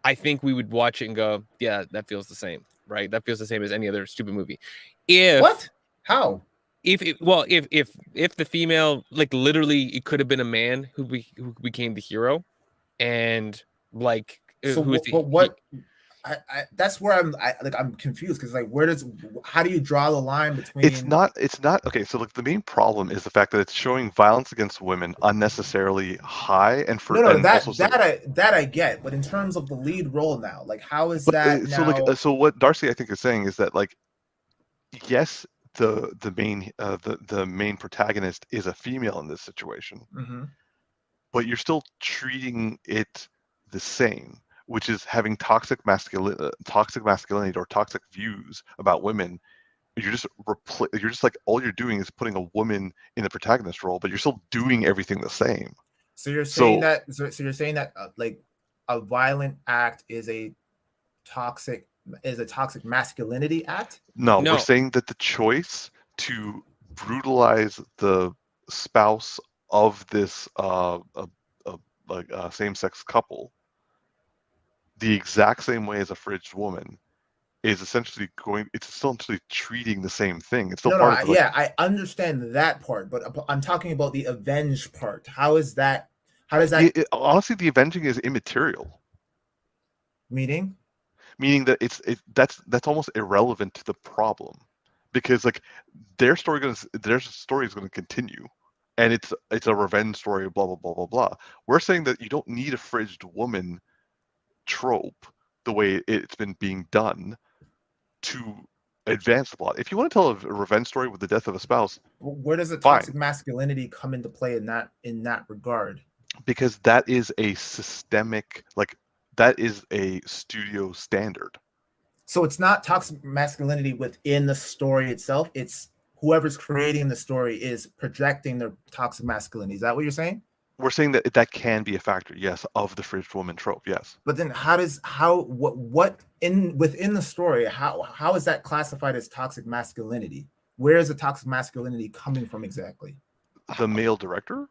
I think we would watch it and go, yeah, that feels the same, right? That feels the same as any other stupid movie. How? If the female, like, literally it could have been a man who became the hero, and like that's where I'm confused, because like how do you draw the line between it's not okay, so like the main problem is the fact that it's showing violence against women unnecessarily high, and for that I get, but in terms of the lead role now, like how is that now? So like so what Darcy I think is saying is that, like, yes, the main protagonist is a female in this situation, but you're still treating it the same, which is having toxic masculinity or toxic views about women. You're just like, all you're doing is putting a woman in the protagonist role, but you're still doing everything the same. So you're saying that like a violent act is a toxic masculinity act? No, we're saying that the choice to brutalize the spouse of this same-sex couple the exact same way as a fridged woman is essentially treating the same thing. It's still I understand that part, but I'm talking about the avenge part. How does that honestly, the avenging is immaterial. Meaning that that's almost irrelevant to the problem, because like their story is going to continue, and it's a revenge story, blah blah blah blah blah. We're saying that you don't need a fridged woman trope the way it's been being done to advance the plot. If you want to tell a revenge story with the death of a spouse, where does the toxic masculinity come into play in that regard? Because that is a systemic, like, that is a studio standard. So it's not toxic masculinity within the story itself. It's whoever's creating the story is projecting their toxic masculinity. Is that what you're saying? We're saying that can be a factor, yes, of the fridged woman trope, yes. But then within the story, how is that classified as toxic masculinity? Where is the toxic masculinity coming from exactly? The male director?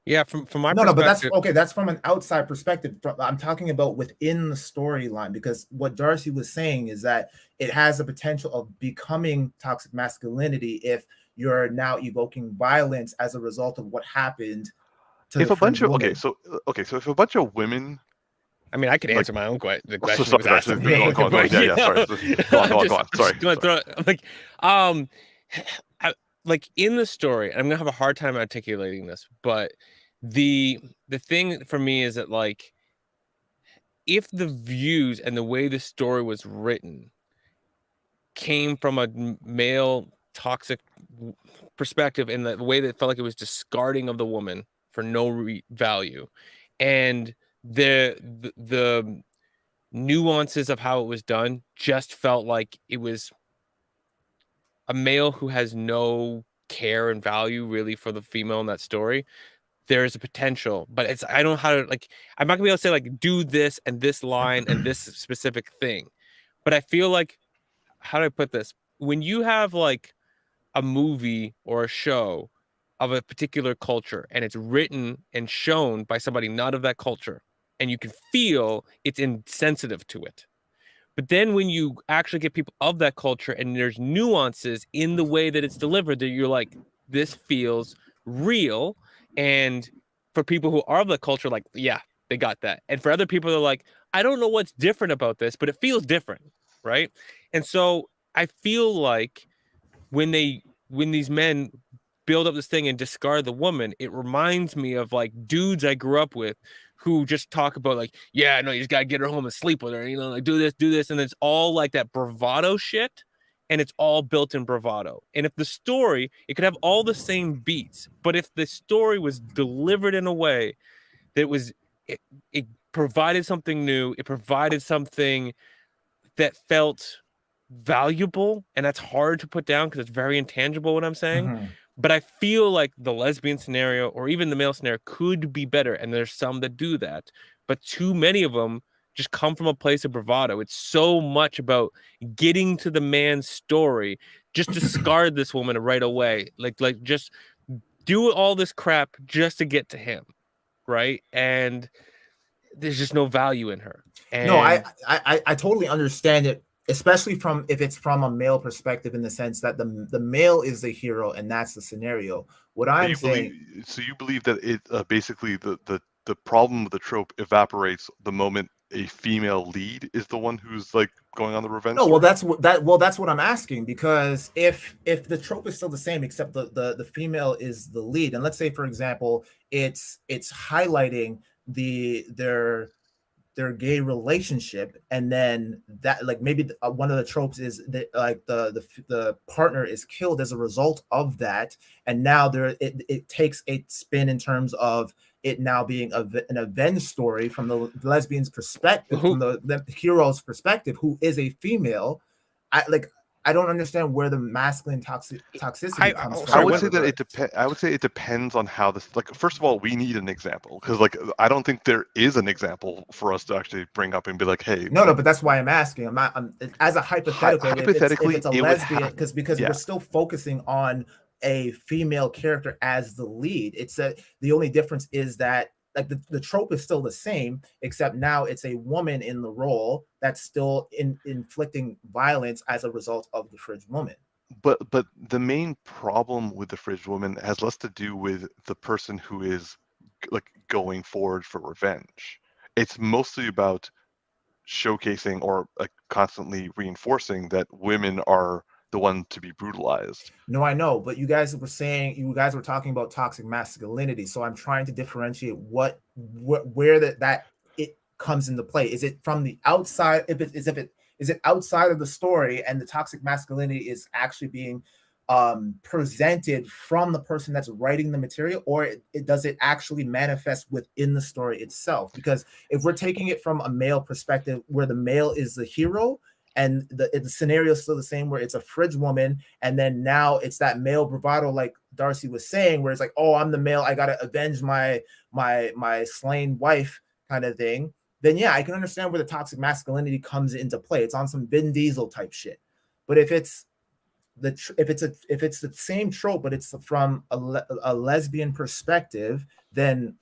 Yeah, from my perspective. No, but that's okay. That's from an outside perspective. I'm talking about within the storyline, because what Darcy was saying is that it has the potential of becoming toxic masculinity if you're now evoking violence as a result of what happened. If a bunch of so if a bunch of women, I mean, I could answer my own question. The question was asked of me. Go on. Sorry. Like in the story, I'm gonna have a hard time articulating this, but the thing for me is that, like, if the views and the way the story was written came from a male toxic perspective, in the way that it felt like it was discarding of the woman for no value, and the nuances of how it was done just felt like it was a male who has no care and value really for the female in that story, there is a potential, but it's, I don't know how to, like, I'm not gonna be able to say like do this and this line and this specific thing, but I feel like, how do I put this? When you have like a movie or a show of a particular culture and it's written and shown by somebody not of that culture, and you can feel it's insensitive to it. But then when you actually get people of that culture and there's nuances in the way that it's delivered, that you're like, this feels real. And for people who are of the culture, like, yeah, they got that. And for other people, they're like, I don't know what's different about this, but it feels different. Right. And so I feel like when these men build up this thing and discard the woman, it reminds me of like dudes I grew up with who just talk about like, yeah, no, you just gotta get her home and sleep with her, you know, like do this, and it's all like that bravado shit, and it's all built in bravado. And if the story, it could have all the same beats, but if the story was delivered in a way that was, it provided something new, it provided something that felt valuable, and that's hard to put down because it's very intangible what I'm saying. Mhm. But I feel like the lesbian scenario or even the male scenario could be better, and there's some that do that, but too many of them just come from a place of bravado. It's so much about getting to the man's story. Just discard this woman right away, like just do all this crap just to get to him, right? And there's just no value in her. And No, I totally understand it, especially from if it's from a male perspective, in the sense that the male is the hero and that's the scenario. What So I'm you saying, believe, that it basically the problem with the trope evaporates the moment a female lead is the one who's like going on the revenge no, well, story? that's what I'm asking, because if the trope is still the same, except the female is the lead, and let's say, for example, it's highlighting their gay relationship, and then that, like, maybe one of the tropes is that like the partner is killed as a result of that, and now it takes a spin in terms of it now being an avenge story from the lesbian's perspective, from the hero's perspective, who is a female. I don't understand where the masculine toxicity comes from. I would say that it depends. I would say it depends on how this. Like, first of all, we need an example, because like I don't think there is an example for us to actually bring up and be like, hey. No, but that's why I'm asking. I'm as a hypothetical. Hypothetically, if it's a lesbian, because we're still focusing on a female character as the lead. It's the only difference is that, like, the trope is still the same, except now it's a woman in the role that's still inflicting violence as a result of the fridge woman. But the main problem with the fridge woman has less to do with the person who is like going forward for revenge. It's mostly about showcasing or like constantly reinforcing that women are the one to be brutalized. No, I know, but you guys were talking about toxic masculinity, so I'm trying to differentiate where that it comes into play. Is it from the outside? Is it outside of the story, and the toxic masculinity is actually being presented from the person that's writing the material, or does it actually manifest within the story itself? Because if we're taking it from a male perspective, where the male is the hero, and the scenario is still the same, where it's a fridge woman, and then now it's that male bravado, like Darcy was saying, where it's like, oh, I'm the male, I gotta avenge my slain wife kind of thing, then yeah, I can understand where the toxic masculinity comes into play. It's on some Vin Diesel type shit. But if it's the same trope, but it's from a lesbian perspective, then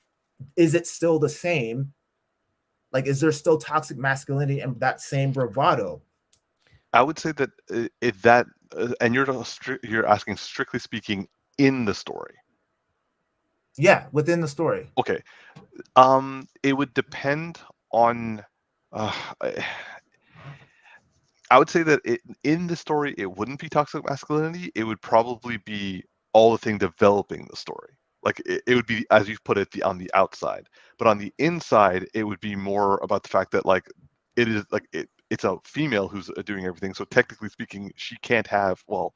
is it still the same? Like, is there still toxic masculinity and that same bravado? I would say that and you're asking strictly speaking in the story. Yeah, within the story. Okay, it would depend on. I would say that in the story it wouldn't be toxic masculinity. It would probably be all the thing developing the story. Like it would be, as you put it, on the outside, but on the inside, it would be more about the fact that like it is like it's a female who's doing everything. So technically speaking, she can't have. Well,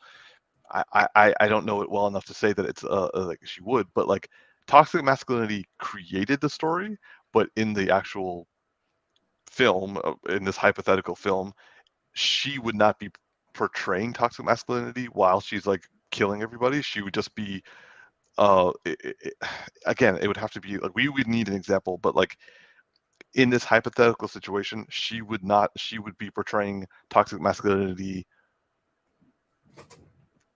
I don't know it well enough to say that it's like she would, but like toxic masculinity created the story, but in the actual film, in this hypothetical film, she would not be portraying toxic masculinity while she's like killing everybody. She would just be again, it would have to be like we would need an example, but like in this hypothetical situation, she would be portraying toxic masculinity.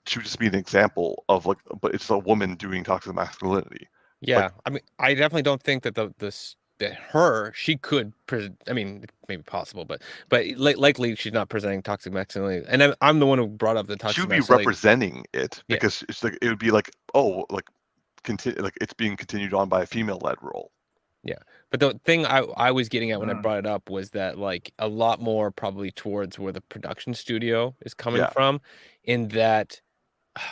She would just be an example of like, but it's a woman doing toxic masculinity. Yeah, Like, I mean, I definitely don't think that she could. I mean, it may be possible, but likely she's not presenting toxic masculinity. And I'm the one who brought up the toxic. She would be masculinity. representing it because it's like it would be like, oh, like continue, like it's being continued on by a female-led role. Yeah, but the thing I was getting at when I brought it up was that like a lot more probably towards where the production studio is coming from, in that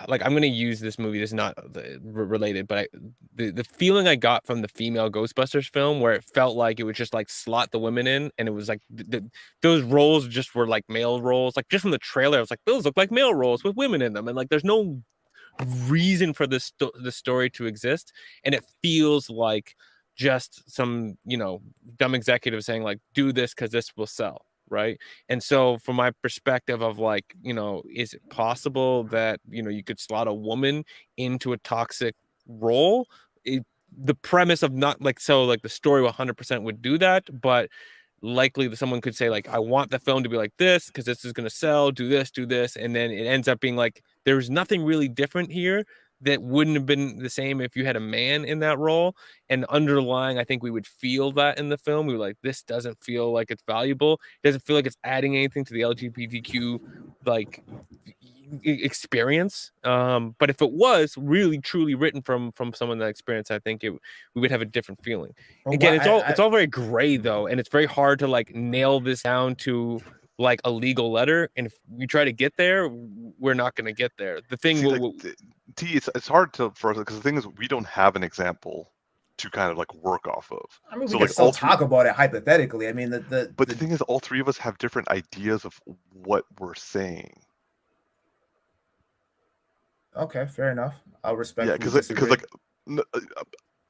like I'm going to use this movie. This is not related, but the feeling I got from the female Ghostbusters film, where it felt like it was just like slot the women in, and it was like those roles just were like male roles. Like just from the trailer, I was like, those look like male roles with women in them, and like there's no reason for the story to exist, and it feels like just some dumb executive saying like, do this because this will sell, right? And so from my perspective of like, is it possible that you could slot a woman into a toxic role? The premise of not like, so like the story 100% would do that, but likely someone could say like, I want the film to be like this because this is going to sell, do this, and then it ends up being like there's nothing really different here that wouldn't have been the same if you had a man in that role. And underlying, I think we would feel that in the film. We were like, this doesn't feel like it's valuable. It doesn't feel like it's adding anything to the LGBTQ like experience. But if it was really truly written from someone that experience, I think we would have a different feeling. Well, Again, it's all very gray though, and it's very hard to like nail this down to like a legal letter. And if we try to get there, we're not going to get there. The thing it's hard for us because the thing is we don't have an example to kind of like work off of. I mean, we so can like still talk about it hypothetically. I mean, the thing is, all three of us have different ideas of what we're saying. Okay, fair enough. I'll respect. Yeah, because like,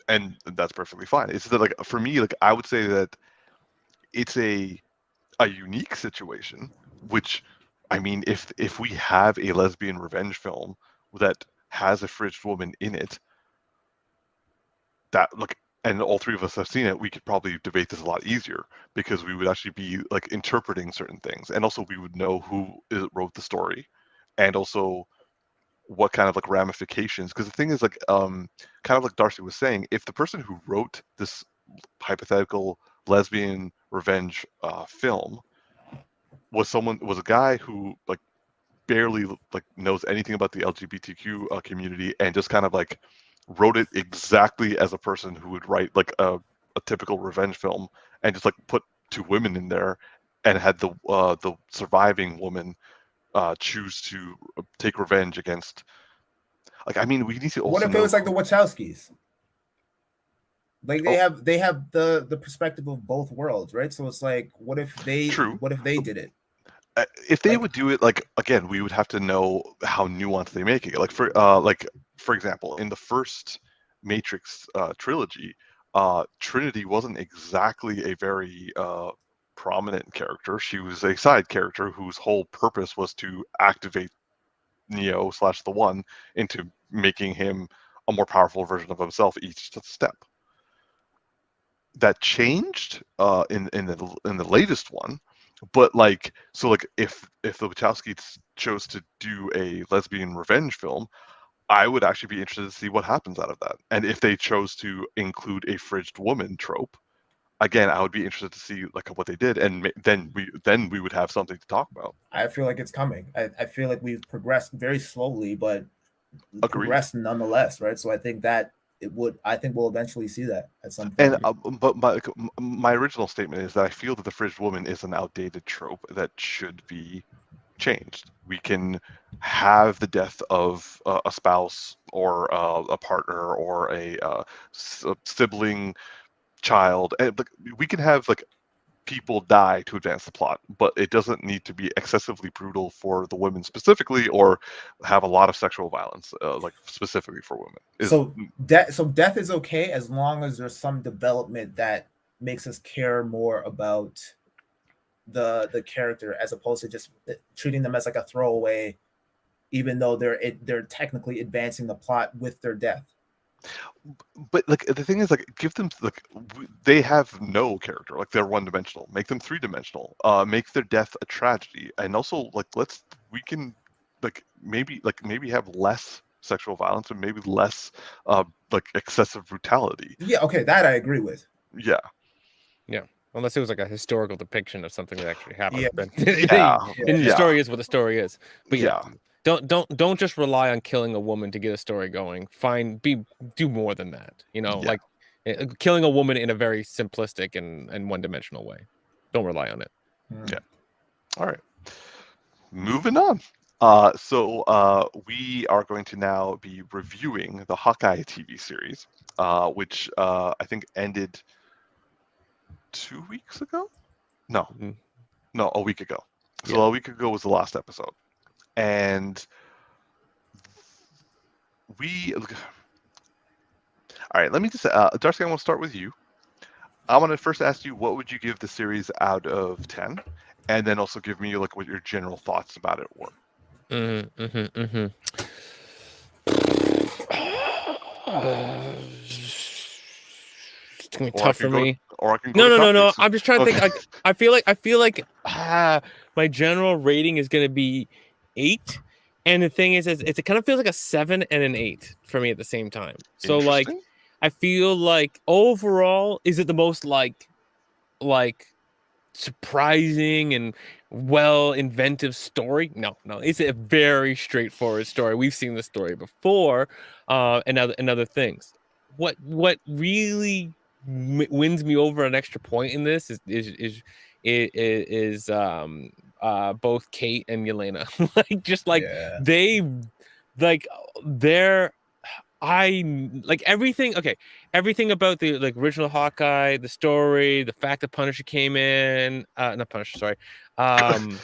and that's perfectly fine. It's that like for me, like I would say that it's a unique situation, which I mean, if we have a lesbian revenge film that has a fridged woman in it, that look, and all three of us have seen it, we could probably debate this a lot easier because we would actually be like interpreting certain things, and also we would know who wrote the story, and also what kind of like ramifications. Because the thing is like, kind of like Darcy was saying, if the person who wrote this hypothetical lesbian revenge film was a guy who like barely like knows anything about the LGBTQ community and just kind of like wrote it exactly as a person who would write like a typical revenge film, and just like put two women in there and had the surviving woman choose to take revenge against, like, I mean, we need to also what if it was like the Wachowskis? Like they have the perspective of both worlds, right? So it's like, what if they did it? If they would do it, like, again, we would have to know how nuanced they make it. Like for example, in the first Matrix trilogy, Trinity wasn't exactly a very prominent character. She was a side character whose whole purpose was to activate Neo / the One into making him a more powerful version of himself each step. That changed in the latest one, but like, so like if the Wachowskis chose to do a lesbian revenge film, I would actually be interested to see what happens out of that. And if they chose to include a fridged woman trope, again, I would be interested to see like what they did, and then we would have something to talk about. I feel like it's coming. I feel like we've progressed very slowly, but progressed nonetheless, right? So I think that I think we'll eventually see that at some point. And but my original statement is that I feel that the fridged woman is an outdated trope that should be changed. We can have the death of a spouse or a partner or a sibling, child, and we can have like people die to advance the plot, but it doesn't need to be excessively brutal for the women specifically, or have a lot of sexual violence, like specifically for women. So death is okay as long as there's some development that makes us care more about the character, as opposed to just treating them as like a throwaway, even though they're technically advancing the plot with their death. But like the thing is, like, give them like they have no character, like they're one-dimensional. Make them three-dimensional. Make their death a tragedy, and also like we can maybe have less sexual violence and maybe less like excessive brutality. Yeah, okay, that I agree with. Yeah. Unless it was like a historical depiction of something that actually happened. Yeah. But Yeah. the story is what the story is. But Yeah. Don't just rely on killing a woman to get a story going. Do more than that. Like killing a woman in a very simplistic and one-dimensional way. Don't rely on it. Yeah. All right. Moving on. So we are going to now be reviewing the Hawkeye TV series, which I think ended 2 weeks ago. No, a week ago. So a week ago was the last episode. And all right, let me just Darcy, I want to start with you. I want to first ask you, what would you give the series out of 10, and then also give me like what your general thoughts about it were. It's gonna be tough for me. Or I can go No. I'm just trying to think. I feel like my general rating is gonna be 8. And the thing is, it kind of feels like a 7 and an 8 for me at the same time. So like, I feel like overall, is it the most like surprising and well inventive story? No. It's a very straightforward story. We've seen the story before, and other things. What really wins me over an extra point in this is both Kate and Yelena. I like everything. Okay, everything about the original Hawkeye, the story, the fact that Punisher came in, not Punisher, sorry. I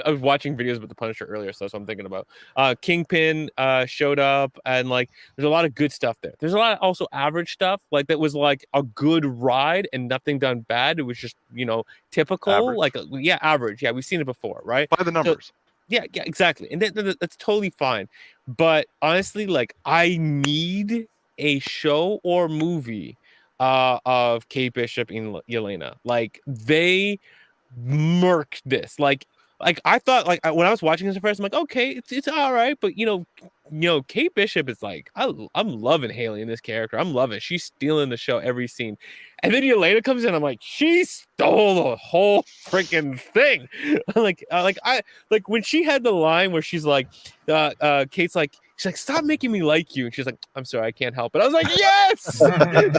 was watching videos about the Punisher earlier, so that's what I'm thinking about. Kingpin showed up, and like there's a lot of good stuff there. There's a lot of also average stuff, like that was like a good ride and nothing done bad. It was just typical, average. Average. Yeah, we've seen it before, right? By the numbers. So, yeah, exactly, and that's totally fine. But honestly, like I need a show or movie of Kate Bishop and Yelena. Like they murked this. Like I thought, like when I was watching this at first, I'm like, okay, it's all right, but Kate Bishop is like, I'm loving Haley in this character. I'm loving it. She's stealing the show every scene. And then Yelena comes in, I'm like, she stole the whole freaking thing. like when she had the line where she's like, Kate's like, she's like, stop making me like you. And she's like, I'm sorry, I can't help it. I was like, yes,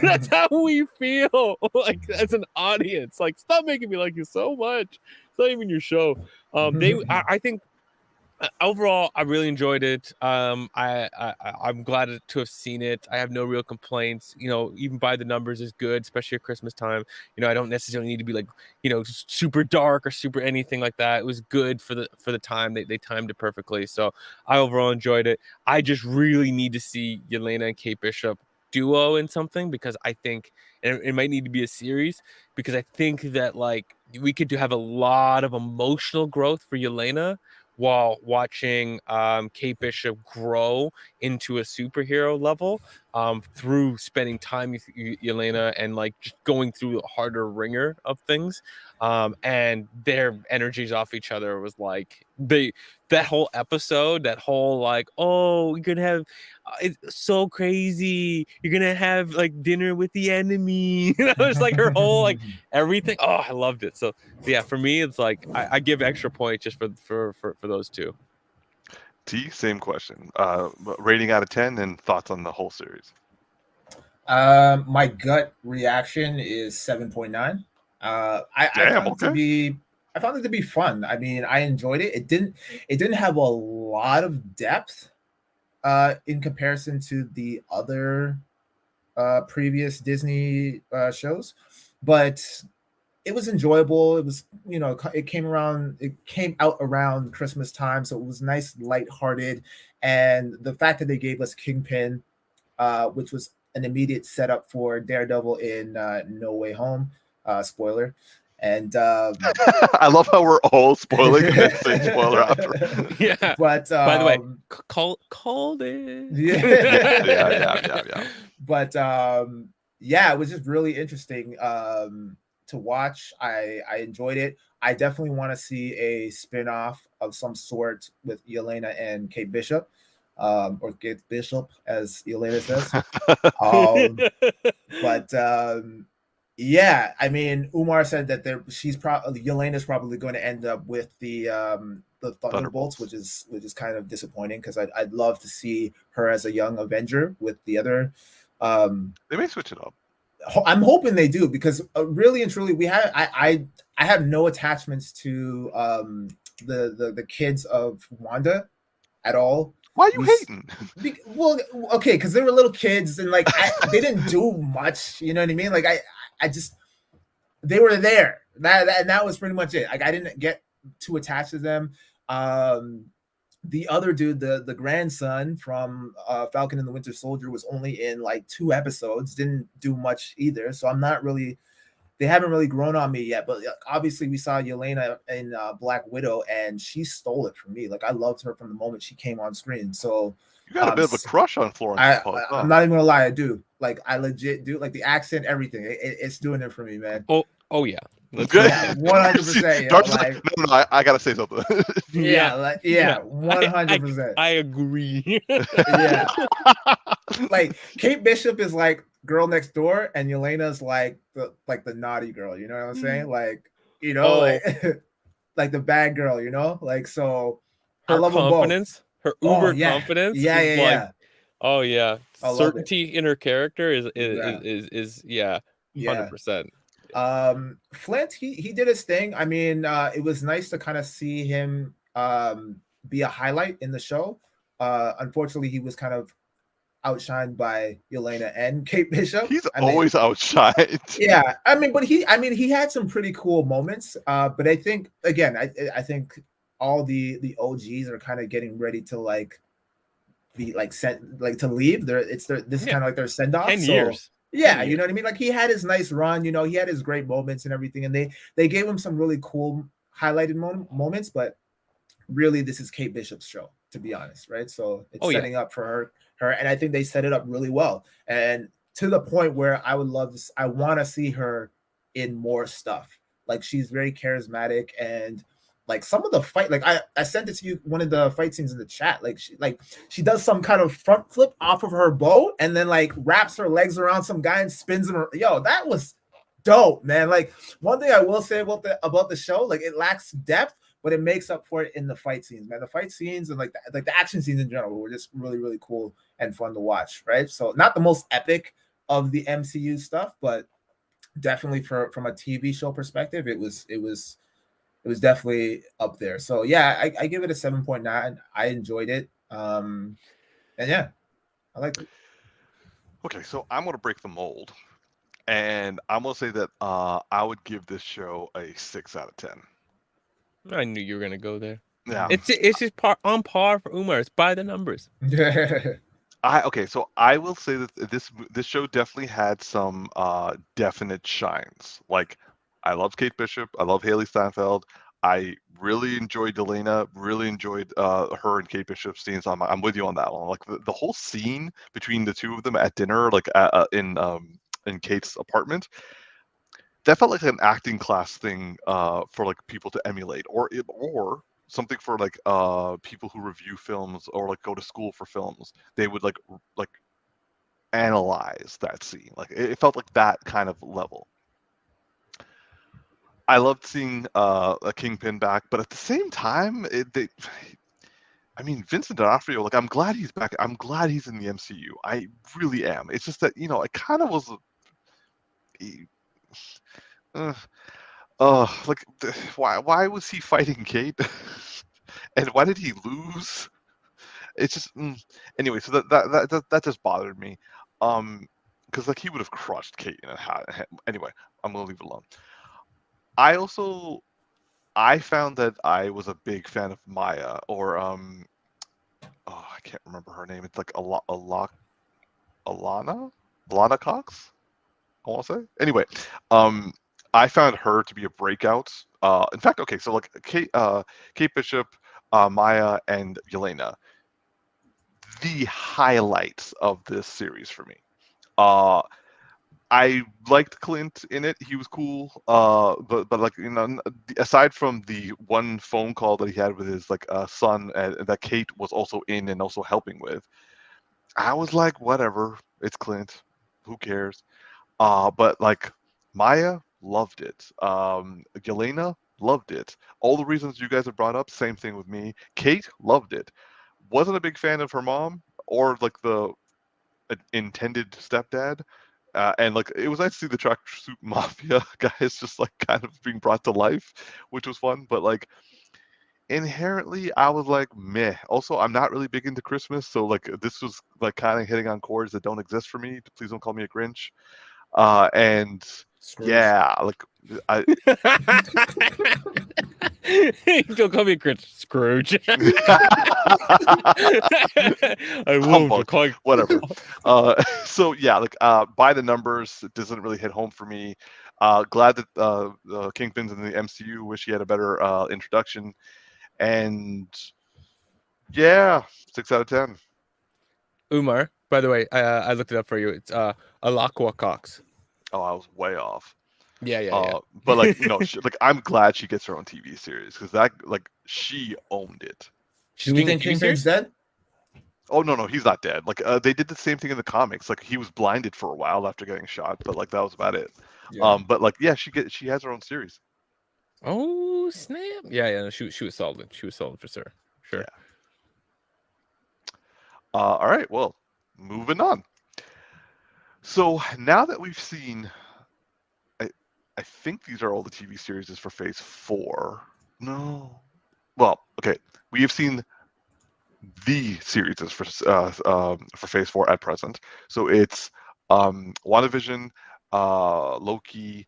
that's how we feel. Like as an audience, like, stop making me like you so much. It's not even your show. I think overall, I really enjoyed it. I'm glad to have seen it. I have no real complaints. Even by the numbers is good, especially at Christmas time. I don't necessarily need to be like, super dark or super anything like that. It was good for the time. They timed it perfectly. So I overall enjoyed it. I just really need to see Yelena and Kate Bishop duo in something, because I think it might need to be a series, because I think that like we could have a lot of emotional growth for Yelena while watching Kate Bishop grow into a superhero level through spending time with Yelena and like just going through a harder ringer of things. And their energies off each other was like that whole episode, that whole like, oh, you're gonna have it's so crazy, you're gonna have like dinner with the enemy. It's like her whole like everything. Oh, I loved it. So yeah, for me, it's like I give extra points just for those two. T, same question. Rating out of 10 and thoughts on the whole series. My gut reaction is 7.9. I found it to be I found it to be fun. I mean, I enjoyed it. It didn't have a lot of depth in comparison to the other previous Disney shows, but it was enjoyable. It was, it came out around Christmas time, so it was nice, lighthearted, and the fact that they gave us Kingpin, which was an immediate setup for Daredevil in No Way Home, spoiler, and I love how we're all spoiling and then saying spoiler after. Yeah. but By the way, called it. Yeah. But yeah, it was just really interesting to watch. I enjoyed it. I definitely want to see a spin-off of some sort with Yelena and Kate Bishop, or Kate Bishop, as Yelena says. But yeah, I mean, Umar said that Yelena's probably going to end up with the Thunderbolts, which is kind of disappointing, because I'd love to see her as a young Avenger with the other. They may switch it up. I'm hoping they do, because really and truly, I have no attachments to the kids of Wanda at all. Why are you hating? Well, okay, because they were little kids, and like they didn't do much. You know what I mean? Like I just, they were there. That was pretty much it. Like, I didn't get too attached to them. The other dude, the grandson from Falcon and the Winter Soldier, was only in like 2 episodes. Didn't do much either. So I'm not really. They haven't really grown on me yet. But obviously, we saw Yelena in Black Widow, and she stole it from me. Like, I loved her from the moment she came on screen. So you got a bit of a crush on Florence. I'm not even gonna lie, I do. Like, I legit do. Like, the accent, everything. It's doing it for me, man. Oh yeah. Good. 100%. Darcy's like, no, I gotta say something. Yeah, 100%. I agree. Yeah. Like, Kate Bishop is like girl next door, and Yelena's like the naughty girl. You know what I'm saying? Like, like the bad girl. Like, so Her I love confidence, them both. her uber confidence. Yeah. Oh yeah, certainty in her character is 100%. Flint, he did his thing. I mean, it was nice to kind of see him be a highlight in the show. Unfortunately, he was kind of outshined by Yelena and Kate Bishop. He's always outshined. Yeah, I mean, he had some pretty cool moments. But I think, again, I think all the OGs are kind of getting ready to like be like sent, like, to leave. This is kind of like their send off. 10 years. Yeah, you know what I mean? Like, he had his nice run, he had his great moments and everything, and they gave him some really cool highlighted moments, but really this is Kate Bishop's show, to be honest, right? So it's setting up for her, and I think they set it up really well, and to the point where I want to see her in more stuff. Like, she's very charismatic, and like some of the fight, like I sent it to you, one of the fight scenes in the chat. Like, she does some kind of front flip off of her bow, and then like wraps her legs around some guy and spins him. Yo, that was dope, man. Like, one thing I will say about the show, like, it lacks depth, but it makes up for it in the fight scenes, man. The fight scenes and like the action scenes in general were just really, really cool and fun to watch, right? So not the most epic of the MCU stuff, but definitely from a TV show perspective, it was definitely up there. So yeah, I give it a 7.9. I enjoyed it. And yeah, I liked it. Okay, so I'm gonna break the mold, and I'm gonna say that I would give this show a 6 out of 10. I knew you were gonna go there. Yeah, it's just on par for Umar. It's by the numbers. So I will say that this show definitely had some definite shines. Like, I love Kate Bishop. I love Haley Steinfeld. I really enjoyed Delana. Really enjoyed her and Kate Bishop's scenes. I'm with you on that one. Like, the whole scene between the two of them at dinner, like in Kate's apartment, that felt like an acting class thing for like people to emulate, or something for like people who review films or like go to school for films. They would like analyze that scene. Like, it felt like that kind of level. I loved seeing a Kingpin back, but at the same time, Vincent D'Onofrio, like, I'm glad he's back. I'm glad he's in the MCU. I really am. It's just that, it kind of was Like, why was he fighting Kate? And why did he lose? It's just anyway. So that just bothered me, because like he would have crushed Kate in a hat. Anyway, I'm gonna leave it alone. I found that I was a big fan of Maya, or I can't remember her name. It's like Alana Cox, I want to say. Anyway, I found her to be a breakout. In fact, okay, so like Kate Bishop, Maya, and Yelena, the highlights of this series for me. I liked Clint in it. He was cool. But like aside from the one phone call that he had with his like son that Kate was also in and also helping with, I was like, whatever. It's Clint. Who cares? But like Maya loved it. Yelena loved it. All the reasons you guys have brought up, same thing with me. Kate loved it. Wasn't a big fan of her mom or like the intended stepdad. And like it was nice to see the Tracksuit Mafia guys just like kind of being brought to life, which was fun. But like inherently, I was like meh. Also, I'm not really big into Christmas, so like this was like kind of hitting on chords that don't exist for me. Please don't call me a Grinch. And Scrooge. yeah, like I Don't call me a Scrooge. I won't Humbug. call you. Whatever. So yeah, like by the numbers, it doesn't really hit home for me. Glad that Kingpin's in the MCU. Wish he had a better introduction. And yeah, 6 out of 10. Umar, by the way, I looked it up for you. It's Alakwa Cox. Oh, I was way off. Yeah. But like like I'm glad she gets her own TV series because that like she owned it. Do you think Kingpin's dead? Oh no, he's not dead. Like they did the same thing in the comics. Like he was blinded for a while after getting shot, but like that was about it. Yeah. But like yeah, she has her own series. Oh snap! Yeah. She was solid. She was solid for sure. Sure. Yeah. All right. Well, moving on. So now that we've seen, I think these are all the TV series for Phase 4. No. Well, okay. We have seen the series for Phase 4 at present. So it's WandaVision, Loki,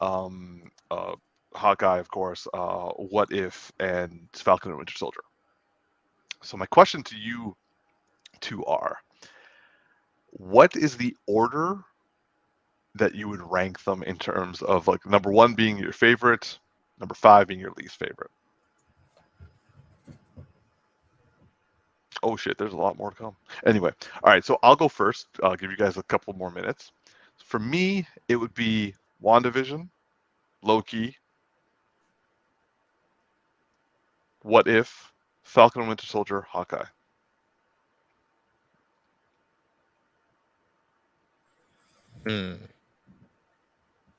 Hawkeye, of course, What If, and Falcon and Winter Soldier. So my question to you two are, what is the order that you would rank them in terms of like number 1 being your favorite, number 5 being your least favorite? Oh shit, there's a lot more to come. Anyway, all right, so I'll go first. I'll give you guys a couple more minutes. For me, it would be WandaVision, Loki, What If, Falcon and Winter Soldier, Hawkeye.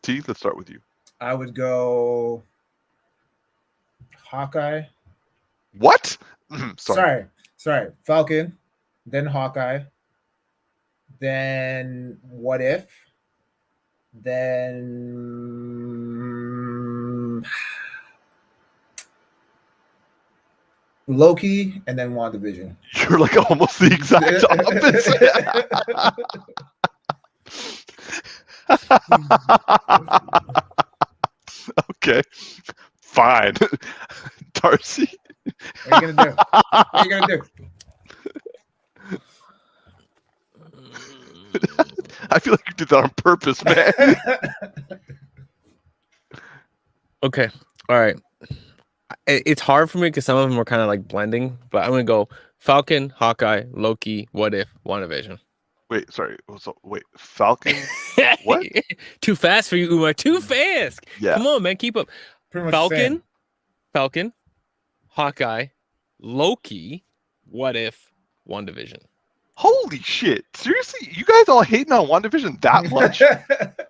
T, let's start with you. I would go Hawkeye. What? Sorry. Falcon, then Hawkeye, then What If, then Loki, and then WandaVision. You're like almost the exact opposite. Okay, fine. Darcy? What are you gonna do? What are you gonna do? I feel like you did that on purpose, man. Okay. All right. It's hard for me because some of them are kind of like blending, but I'm gonna go Falcon, Hawkeye, Loki, What If, WandaVision. Wait, sorry. So, wait, Falcon? What? Too fast for you, Umar. Too fast. Yeah. Come on, man. Keep up. Falcon, Hawkeye, Loki, What If, WandaVision. Holy shit! Seriously, you guys all hating on WandaVision that much?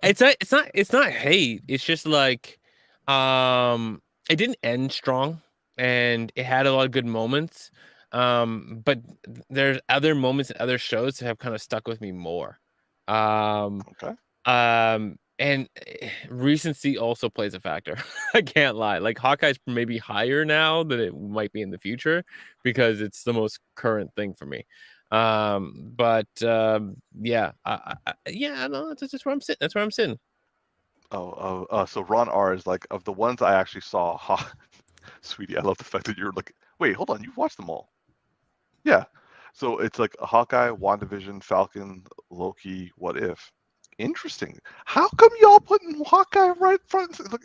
It's not hate. It's just like, it didn't end strong, and it had a lot of good moments. But there's other moments and other shows that have kind of stuck with me more. Okay. And recency also plays a factor. I can't lie. Like Hawkeye's maybe higher now than it might be in the future because it's the most current thing for me. But yeah, yeah, no, that's just where I'm sitting. That's where I'm sitting. So Ron R is like, of the ones I actually saw, sweetie, I love the fact that you're like, wait, hold on, you've watched them all. Yeah. So it's like Hawkeye, WandaVision, Falcon, Loki, What If. Interesting. How come y'all putting Hawkeye right front? Look,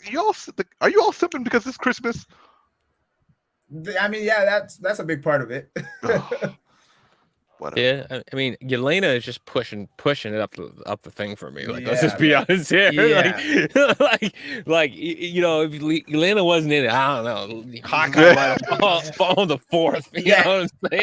are you all sipping because it's Christmas? I mean, yeah, that's a big part of it. Whatever. Yeah, I mean, Yelena is just pushing it up the thing for me. Like, let's Yeah, just be man. honest here. Yeah. Like, you know, if Yelena wasn't in it, I don't know. Hawkeye might have fallen the fourth. You Yeah. know what I'm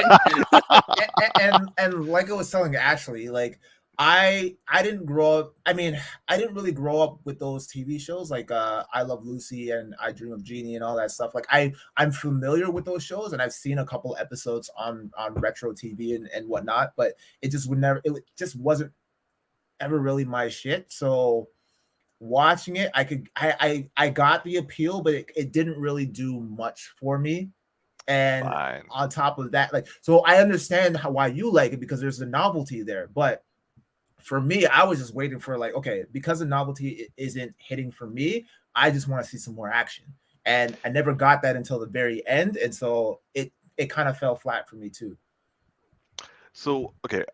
saying? and like I was telling Ashley, like I didn't grow up. I mean, I didn't really grow up with those TV shows like I Love Lucy and I Dream of Jeannie and all that stuff. Like I'm familiar with those shows and I've seen a couple episodes on retro TV and whatnot, but it just just wasn't ever really my shit. So watching it, I got the appeal, but it didn't really do much for me. And Fine. on top of that, like, so I understand why you like it because there's a novelty there, but for me, I was just waiting for like, okay, because the novelty isn't hitting for me, I just want to see some more action. And I never got that until the very end. And so it kind of fell flat for me too. So, okay,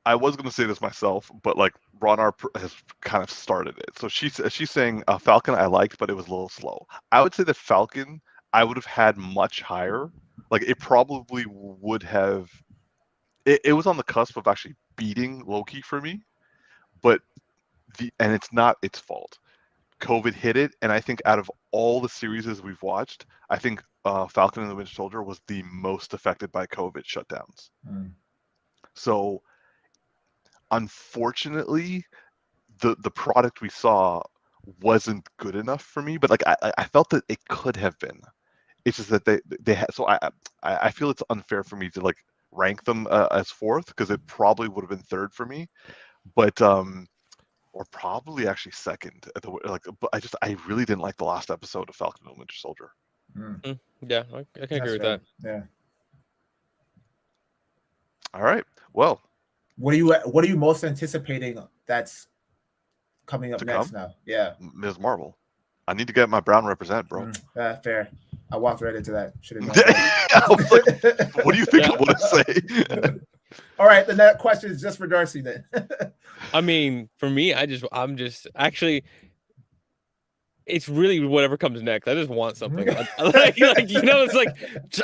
I was going to say this myself, but like Ron R has kind of started it. So she's saying Falcon I liked, but it was a little slow. I would say that Falcon I would have had much higher. Like it probably would have. It was on the cusp of actually beating Loki for me, but and it's not its fault. COVID hit it, and I think out of all the series we've watched, I think Falcon and the Winter Soldier was the most affected by COVID shutdowns. So, unfortunately, the product we saw wasn't good enough for me. But like I felt that it could have been. It's just that they had. So I feel it's unfair for me to like rank them as fourth because it probably would have been third for me. But or probably actually second. But I really didn't like the last episode of Falcon and Winter Soldier. Yeah, I can agree with that. Yeah. All right. Well, what are you most anticipating that's coming up next now? Yeah. Ms. Marvel. I need to get my brown represent, bro. Fair. I walked right into that. Should have known. What do you think I want to say? All right, the next question is just for Darcy then. I mean, for me, I'm just actually, it's really whatever comes next. I just want something like you know, it's like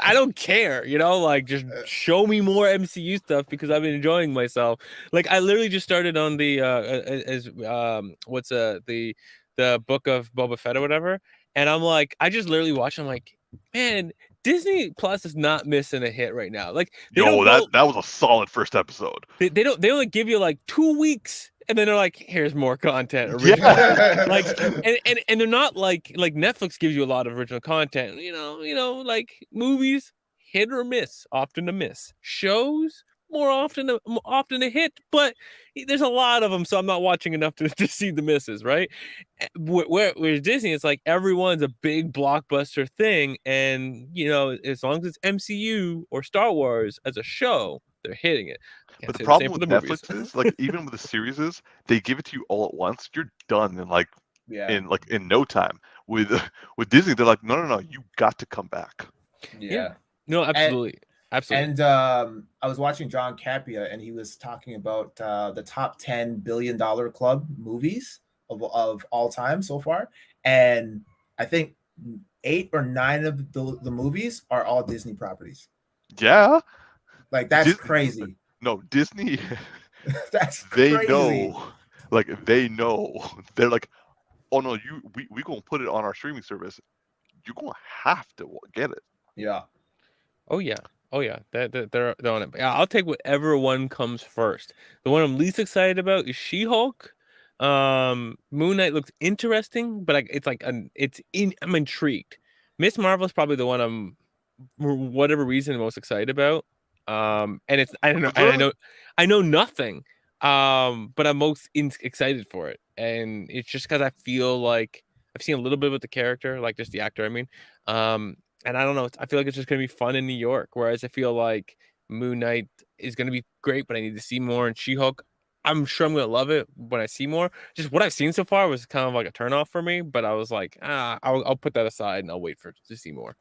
I don't care, you know, like just show me more MCU stuff because I've been enjoying myself. Like I literally just started on the what's the book of Boba Fett or whatever, and I'm like, I just literally watch. I'm like, man, Disney Plus is not missing a hit right now. Like, that was a solid first episode. They only give you like 2 weeks, and then they're like, here's more content. Original. Yeah. Like, and they're not like Netflix gives you a lot of original content. You know, like movies, hit or miss, often a miss. Shows, more often a hit, but there's a lot of them, so I'm not watching enough to see the misses, right? Where Disney, it's like everyone's a big blockbuster thing, and you know, as long as it's MCU or Star Wars as a show, they're hitting it. But the problem with Netflix is, like, even with the series, they give it to you all at once. You're done in no time. With Disney, they're like, no, you got to come back. Yeah. No, absolutely. Absolutely. And I was watching John Capia, and he was talking about the top $10 billion club movies of all time so far, and I think 8 or 9 of the movies are all Disney properties. Yeah, like that's crazy. No, Disney. That's they crazy. know, like they know. They're like, oh no, we gonna put it on our streaming service. You're gonna have to get it. Yeah. Oh yeah. They're on it. Yeah, I'll take whatever one comes first. The one I'm least excited about is She-Hulk. Moon Knight looks interesting, but I'm intrigued. Miss Marvel is probably the one I'm, for whatever reason, most excited about. And it's I know nothing. But I'm most excited for it. and it's just because I feel like I've seen a little bit with the character, like just the actor. I mean, and I don't know. I feel like it's just gonna be fun in New York. Whereas I feel like Moon Knight is gonna be great, but I need to see more. And She-Hulk, I'm sure I'm gonna love it when I see more. Just what I've seen so far was kind of like a turnoff for me. But I was like, I'll put that aside and I'll wait to see more.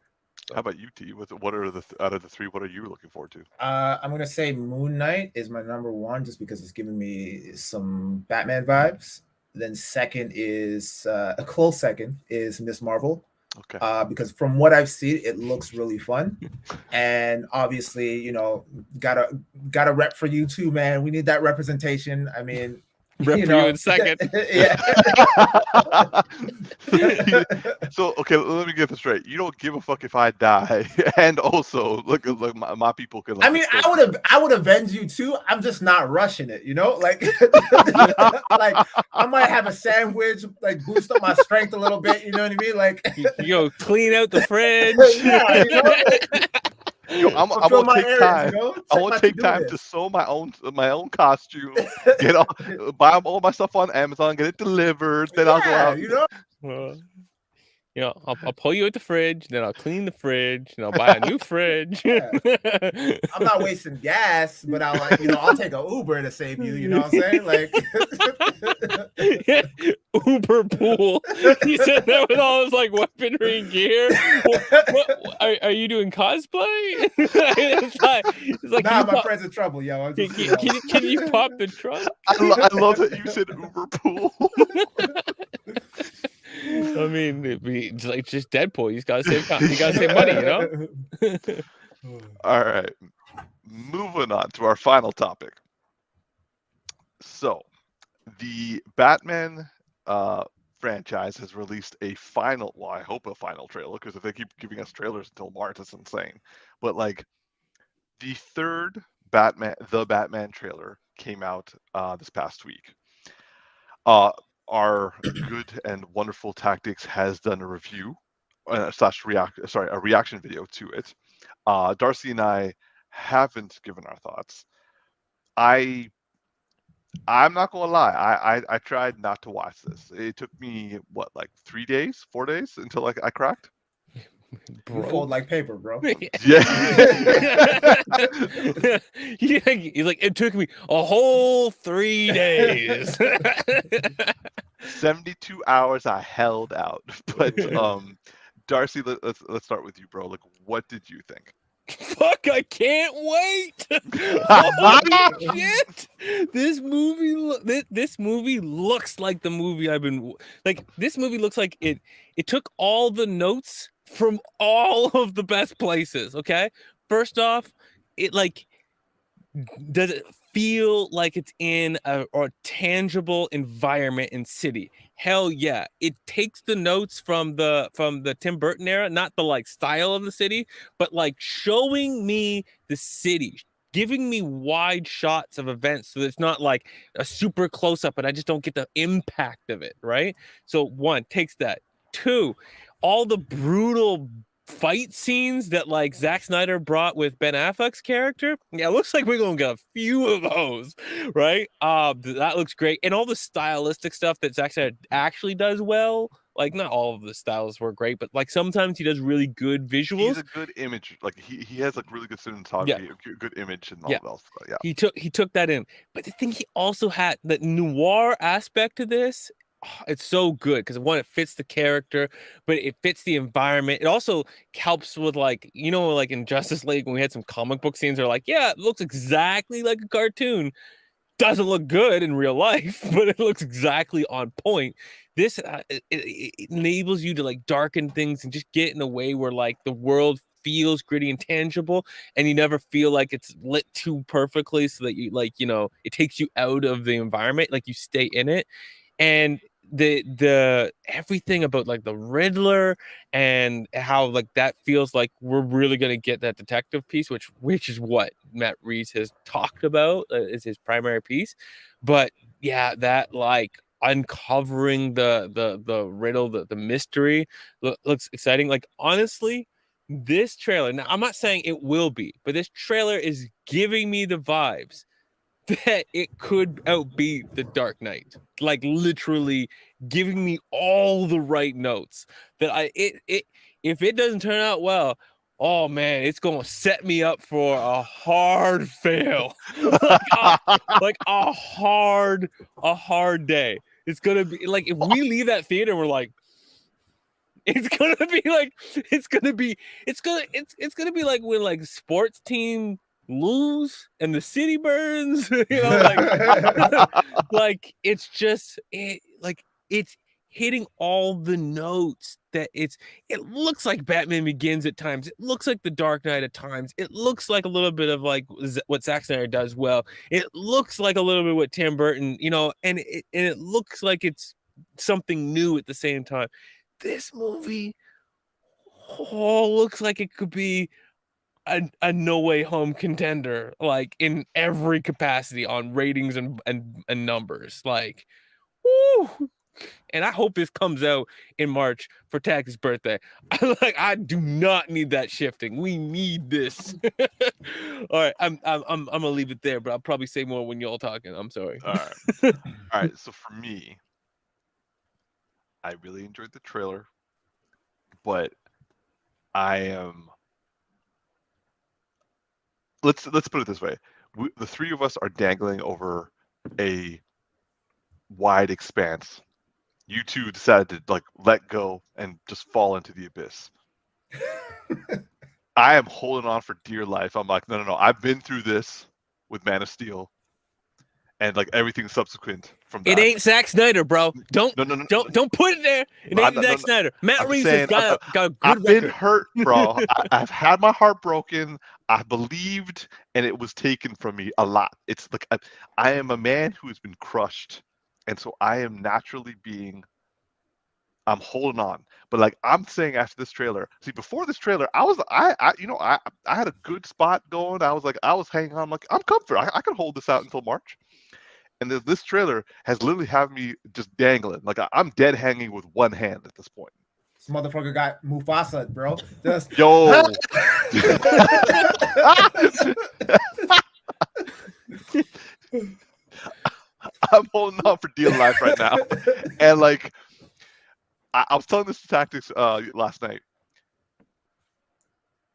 How about you, T? What are the out of the three? What are you looking forward to? I'm gonna say Moon Knight is my number one, just because it's giving me some Batman vibes. Then second is a close second is Miss Marvel. Okay. Because from what I've seen, it looks really fun, and obviously, you know, gotta rep for you too, man. We need that representation. I mean, Rep you for know, you in second. yeah. So okay, let me get this straight. You don't give a fuck if I die, and also look my people can. Like, I mean, I would avenge you too. I'm just not rushing it, you know. Like, like I might have a sandwich, like boost up my strength a little bit. You know what I mean? Like, you go clean out the fridge. yeah, you know. Yo, I'm Fulfill gonna my take errands, time. you know? I Check want my to take to-do time list. to sew my own costume. Buy all my stuff on Amazon, get it delivered. Then I'll go Yeah, out. you know. You know, I'll pull you at the fridge, then I'll clean the fridge, and I'll buy a new fridge. Yeah. I'm not wasting gas, but I'll like, you know, I'll take an Uber to save you. You know what I'm saying? Like Uber pool. You said that with all his like weaponry and gear. What are you doing cosplay? It's like nah, my friend's in trouble, yo. I'm just, you know. can you pop the trunk? I love that you said Uber pool. I mean, it's like just Deadpool. You gotta save money, you know. All right, moving on to our final topic. So, the Batman franchise has released a final, well, I hope a final trailer, because if they keep giving us trailers until March, that's insane. But like, the third Batman trailer came out this past week. Our good and wonderful Tactix has done a review a reaction video to it. Darcy and I haven't given our thoughts. I'm not gonna lie. I tried not to watch this. It took me like 3 days, 4 days until I cracked. You fold like paper, bro. Yeah. He's like, it took me a whole 3 days. 72 hours I held out. But Darcy, let's start with you, bro. Like, what did you think? Fuck, I can't wait. Holy shit. This movie looks like the movie I've been like. This movie looks like it took all the notes from all of the best places. Okay, first off, it like, does it feel like it's in a tangible environment and city? Hell yeah. It takes the notes from the Tim Burton era, not the like style of the city, but like showing me the city, giving me wide shots of events, so it's not like a super close up and I just don't get the impact of it, right? So one, takes that. Two, all the brutal fight scenes that like Zack Snyder brought with Ben Affleck's character. Yeah, it looks like we're gonna get a few of those, right? That looks great. And all the stylistic stuff that Zack Snyder actually does well. Like, not all of the styles were great, but like sometimes he does really good visuals. He's a good image. Like he has like really good cinematography, good image and all else. But yeah. He took that in. But the thing, he also had the noir aspect to this. It's so good because one, it fits the character, but it fits the environment. It also helps with like, you know, like in Justice League when we had some comic book scenes, they're like, yeah, it looks exactly like a cartoon. Doesn't look good in real life, but it looks exactly on point. This it enables you to like darken things and just get in a way where like the world feels gritty and tangible, and you never feel like it's lit too perfectly, so that you like, you know, it takes you out of the environment, like you stay in it. And the everything about like the Riddler and how like that feels like we're really gonna get that detective piece, which is what Matt Reeves has talked about is his primary piece. But yeah, that like uncovering the riddle, the mystery looks exciting. Like, honestly, this trailer, now I'm not saying it will be, but this trailer is giving me the vibes that it could outbeat The Dark Knight. Like literally giving me all the right notes that if it doesn't turn out well, oh man, it's gonna set me up for a hard fail. like a hard day. It's gonna be like if we leave that theater, we're like, it's gonna be like when like sports team lose and the city burns, like it's just it's hitting all the notes that it looks like Batman Begins at times, it looks like The Dark Knight at times, it looks like a little bit of like what Zack Snyder does well, it looks like a little bit what Tim Burton, and it looks like it's something new at the same time. This movie looks like it could be a No Way Home contender, like in every capacity on ratings and numbers. Like, woo! And I hope this comes out in March for Tactix' birthday. I do not need that shifting. We need this. All right, I'm gonna leave it there, but I'll probably say more when y'all talking. I'm sorry. All right. So for me, I really enjoyed the trailer, but I am. Let's put it this way: the three of us are dangling over a wide expanse. You two decided to like let go and just fall into the abyss. I am holding on for dear life. I'm like, no. I've been through this with Man of Steel, and like everything subsequent from that. It ain't Zack Snyder, bro. Don't put it there. It ain't Zack Snyder. Matt Reeves has got a good I've record. been hurt, bro. I've had my heart broken. I believed, and it was taken from me a lot. It's like I am a man who has been crushed, and so I am naturally I'm holding on. But like I'm saying after this trailer, see before this trailer, I had a good spot going. I was hanging on. I'm like, I'm comfort. I can hold this out until March. And this trailer has literally had me just dangling. Like I'm dead hanging with one hand at this point. This motherfucker got Mufasa, bro. Just Yo. I'm holding on for dear life right now. And like I was telling this to Tactix last night.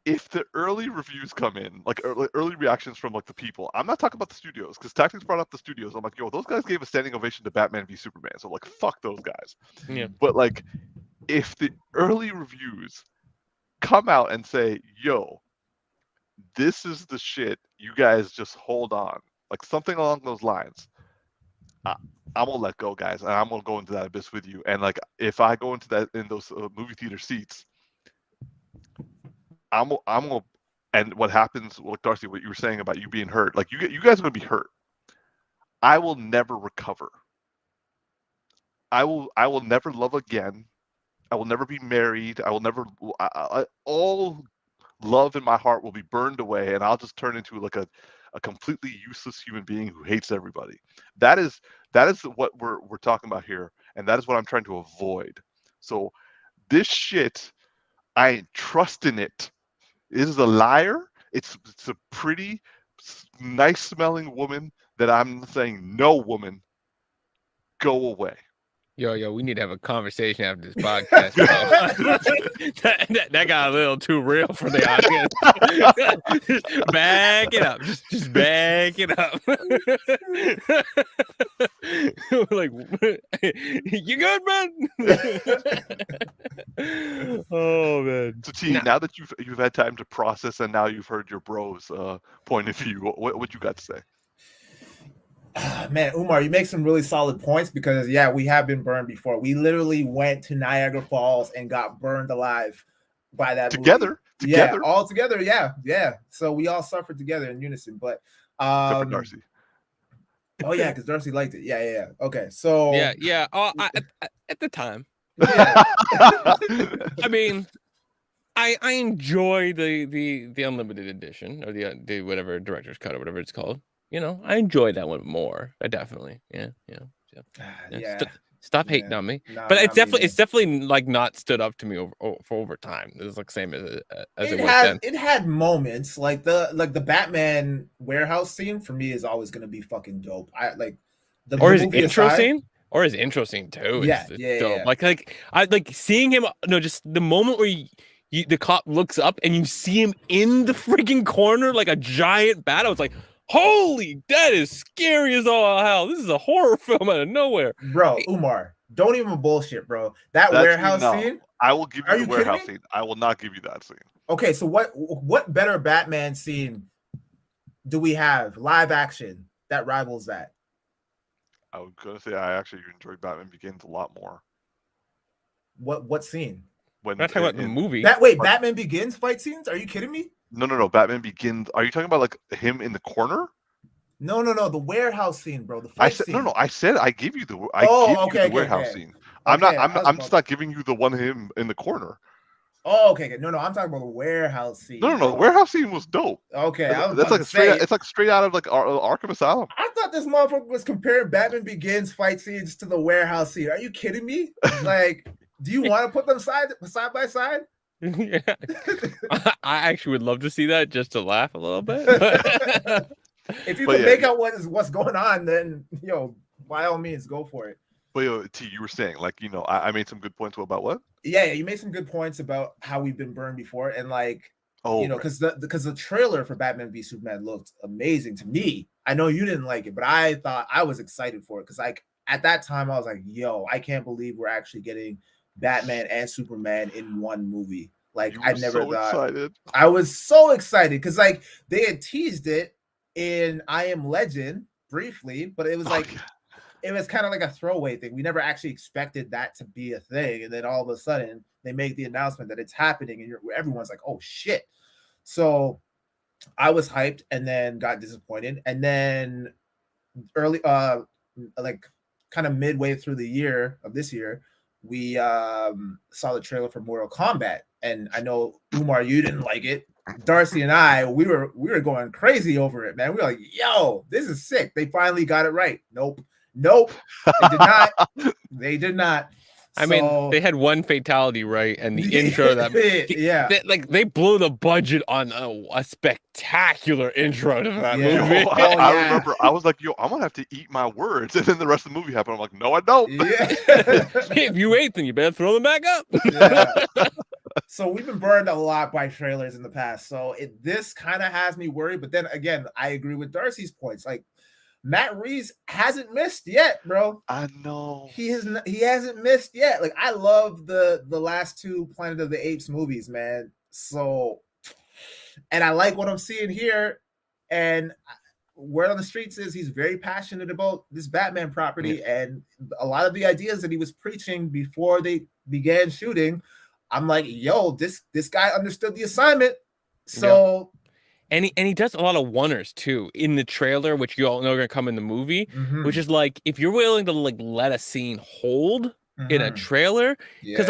If the early reviews come in, like early reactions from like the people, I'm not talking about the studios because Tactix brought up the studios. I'm like, yo, those guys gave a standing ovation to Batman v Superman, so like, fuck those guys. Yeah. But like, if the early reviews come out and say, yo, this is the shit, you guys just hold on, like something along those lines, I'm gonna let go, guys, and I'm gonna go into that abyss with you. And like, if I go into those movie theater seats. I'm gonna, and what happens, like Darcy, what you were saying about you being hurt, like you guys are gonna be hurt. I will never recover. I will never love again. I will never be married. I will never. All love in my heart will be burned away, and I'll just turn into like a completely useless human being who hates everybody. That is what we're talking about here, and that is what I'm trying to avoid. So this shit, I ain't trusting it. It is a liar. It's a pretty, nice smelling woman that I'm saying, no woman, go away. Yo, we need to have a conversation after this podcast. that got a little too real for the audience. Just back it up. Just back it up. Like, you good, man? Oh man. So T, now that you've had time to process and now you've heard your bros' point of view, what you got to say? Man, Umar, you make some really solid points because we have been burned before. We literally went to Niagara Falls and got burned alive by that together. movie. Yeah, all together. Yeah. So we all suffered together in unison. But except for Darcy. Oh yeah, because Darcy liked it. Yeah. Okay, so yeah. At the time, yeah. I mean, I enjoy the unlimited edition or the whatever director's cut or whatever it's called. I enjoy that one more. I definitely, yeah. Stop hating Yeah. on me. Nah, But not me, man. it's definitely like not stood up to me over time. It's like same as it was then. It had moments like the Batman warehouse scene for me is always gonna be fucking dope. I like the His movie intro aside, scene, or his intro scene too. Yeah, Is yeah, dope. yeah. Like I like seeing him. No, just the moment where the cop looks up and you see him in the freaking corner like a giant bat. I was like, holy, that is scary as all hell. This is a horror film out of nowhere. Bro, Umar, don't even bullshit, bro. That That's warehouse no. scene. I will give Are you you the kidding warehouse me? scene. I will not give you that scene. Okay, so what better Batman scene do we have live action that rivals that? I was gonna say I actually enjoyed Batman Begins a lot more. What scene? When We're not talking about the movie. Batman Begins fight scenes? Are you kidding me? No. Batman Begins. Are you talking about like him in the corner? No. The warehouse scene, bro. The I fight said scene. no. I said I give you the. Okay, warehouse scene. Okay, I'm just not giving you the one him in the corner. Oh, okay. No, I'm talking about the warehouse scene. No. bro. The warehouse scene was dope. Okay, That's like it's like straight out of like Arkham Asylum. I thought this motherfucker was comparing Batman Begins fight scenes to the warehouse scene. Are you kidding me? Like, do you want to put them side by side? Yeah. I actually would love to see that just to laugh a little bit. If you can make out what's going on, then by all means, go for it. But T, you were saying like I made some good points about what? Yeah, you made some good points about how we've been burned before, and like right. because the trailer for Batman v Superman looked amazing to me. I know you didn't like it, but I thought I was excited for it because like at that time I was like, yo, I can't believe we're actually getting Batman and Superman in one movie. Like I never thought. Excited. I was so excited because like they had teased it in I Am Legend briefly, but it was like it was kind of like a throwaway thing. We never actually expected that to be a thing, and then all of a sudden they make the announcement that it's happening, and everyone's like, "Oh shit!" So I was hyped, and then got disappointed, and then early, like kind of midway through the year of this year, we saw the trailer for Mortal Kombat, and I know Umar, you didn't like it. Darcy and I, we were going crazy over it, man. We were like, "Yo, this is sick." They finally got it right. Nope. They did not. They did not. I mean, they had one fatality right, and the intro they blew the budget on a spectacular intro to that movie. I remember I was like, yo, I'm gonna have to eat my words, and then the rest of the movie happened. I'm like, no, I don't. If you ate, then you better throw them back up. So we've been burned a lot by trailers in the past. So this kind of has me worried. But then again, I agree with Darcy's points. Like Matt Reeves hasn't missed yet, bro. I know he hasn't missed yet. Like I love the last two Planet of the Apes movies, man. So, and I like what I'm seeing here. And word on the streets is he's very passionate about this Batman property, and a lot of the ideas that he was preaching before they began shooting. I'm like, yo, this guy understood the assignment. So. Yeah. And he does a lot of oneers too in the trailer, which you all know are gonna come in the movie, which is like if you're willing to like let a scene hold in a trailer, because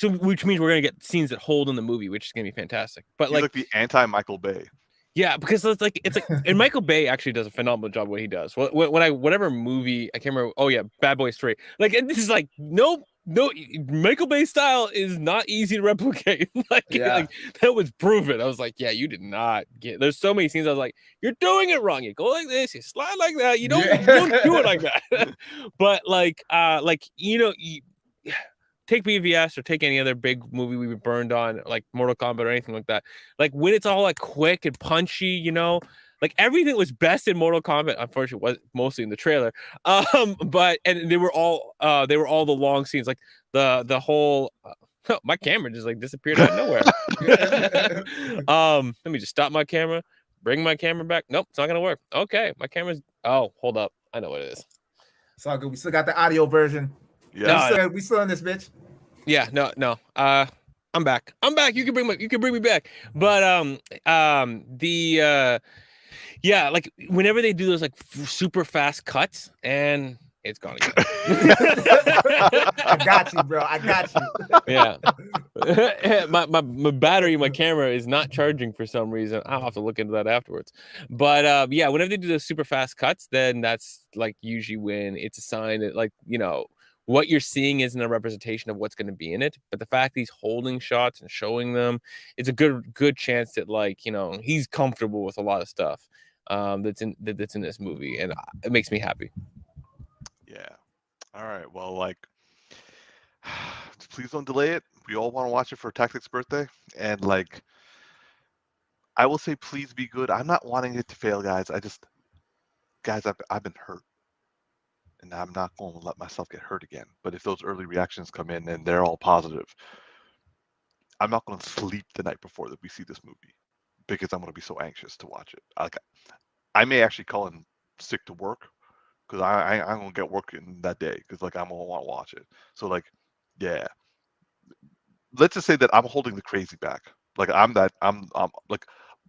which means we're gonna get scenes that hold in the movie, which is gonna be fantastic. But he's like the anti-Michael Bay. Yeah, because it's like and Michael Bay actually does a phenomenal job what he does. Whatever movie I can't remember. Oh yeah, Bad Boys 3. Like this is like no, Michael Bay style is not easy to replicate. like that was proven. I was like, yeah, you did not get. There's so many scenes. I was like, you're doing it wrong. You go like this, you slide like that. You don't do it like that. But take BVS or take any other big movie we've been burned on, like Mortal Kombat or anything like that. Like when it's all like quick and punchy, like everything was best in Mortal Kombat. Unfortunately, was mostly in the trailer. But they were all the long scenes, like the whole. My camera just like disappeared out of nowhere. Let me just stop my camera, bring my camera back. Nope, it's not gonna work. Okay, my camera's. Oh, hold up, I know what it is. It's all good. We still got the audio version. Yeah, we still in this bitch. Yeah, no. I'm back. You can bring me back. But like whenever they do those like super fast cuts, and it's gone again. I got you, bro. I got you. Yeah. my battery, my camera is not charging for some reason. I'll have to look into that afterwards. But yeah, whenever they do those super fast cuts, then that's like usually when it's a sign that, like, you know, what you're seeing isn't a representation of what's going to be in it. But the fact that he's holding shots and showing them, it's a good chance that, like, you know, he's comfortable with a lot of stuff that's in this movie, and it makes me happy. Yeah. All right. Well, like, please don't delay it. We all want to watch it for Tactix' birthday, and like, I will say, please be good. I'm not wanting it to fail, guys. Guys, I've been hurt, and I'm not going to let myself get hurt again. But if those early reactions come in and they're all positive, I'm not going to sleep the night before that we see this movie, because I'm going to be so anxious to watch it. I may actually call in sick to work, because I'm going to get working that day, because like I'm going to want to watch it. So like, yeah. Let's just say that I'm holding the crazy back. Like I'm like,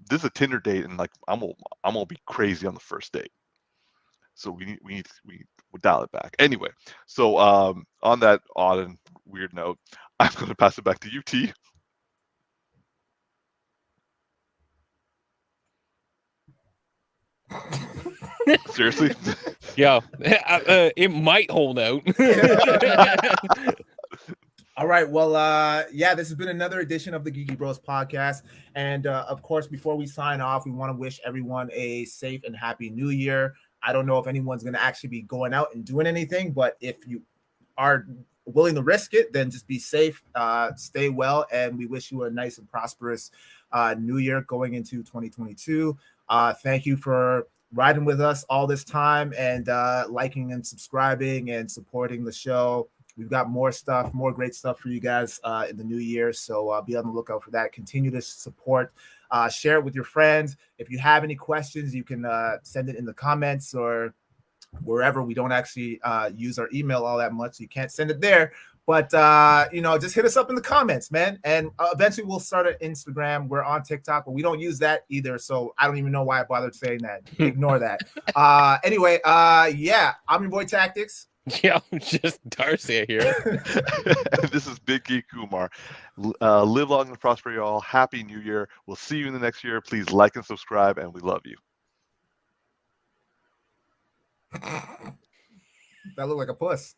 this is a Tinder date, and like I'm gonna be crazy on the first date. So we dial it back. Anyway, so on that odd and weird note, I'm gonna pass it back to you, T. Seriously? Yo, it might hold out. All right. Well, yeah, this has been another edition of the Geeky Bros podcast. And of course, before we sign off, we want to wish everyone a safe and happy new year. I don't know if anyone's going to actually be going out and doing anything, but if you are willing to risk it, then just be safe, stay well, and we wish you a nice and prosperous new year going into 2022. Thank you for riding with us all this time, and liking and subscribing and supporting the show. We've got more stuff, more great stuff for you guys in the new year. So be on the lookout for that. Continue to support, share it with your friends. If you have any questions, you can send it in the comments or wherever. We don't actually use our email all that much. So you can't send it there. But, you know, just hit us up in the comments, man. And eventually we'll start an Instagram. We're on TikTok, but we don't use that either. So I don't even know why I bothered saying that. Ignore that. Anyway, yeah, I'm your boy Tactix. Yeah, just Darcy here. This is Big Geek Umar. Live long and prosper, y'all. Happy New Year. We'll see you in the next year. Please like and subscribe, and we love you. That looked like a puss.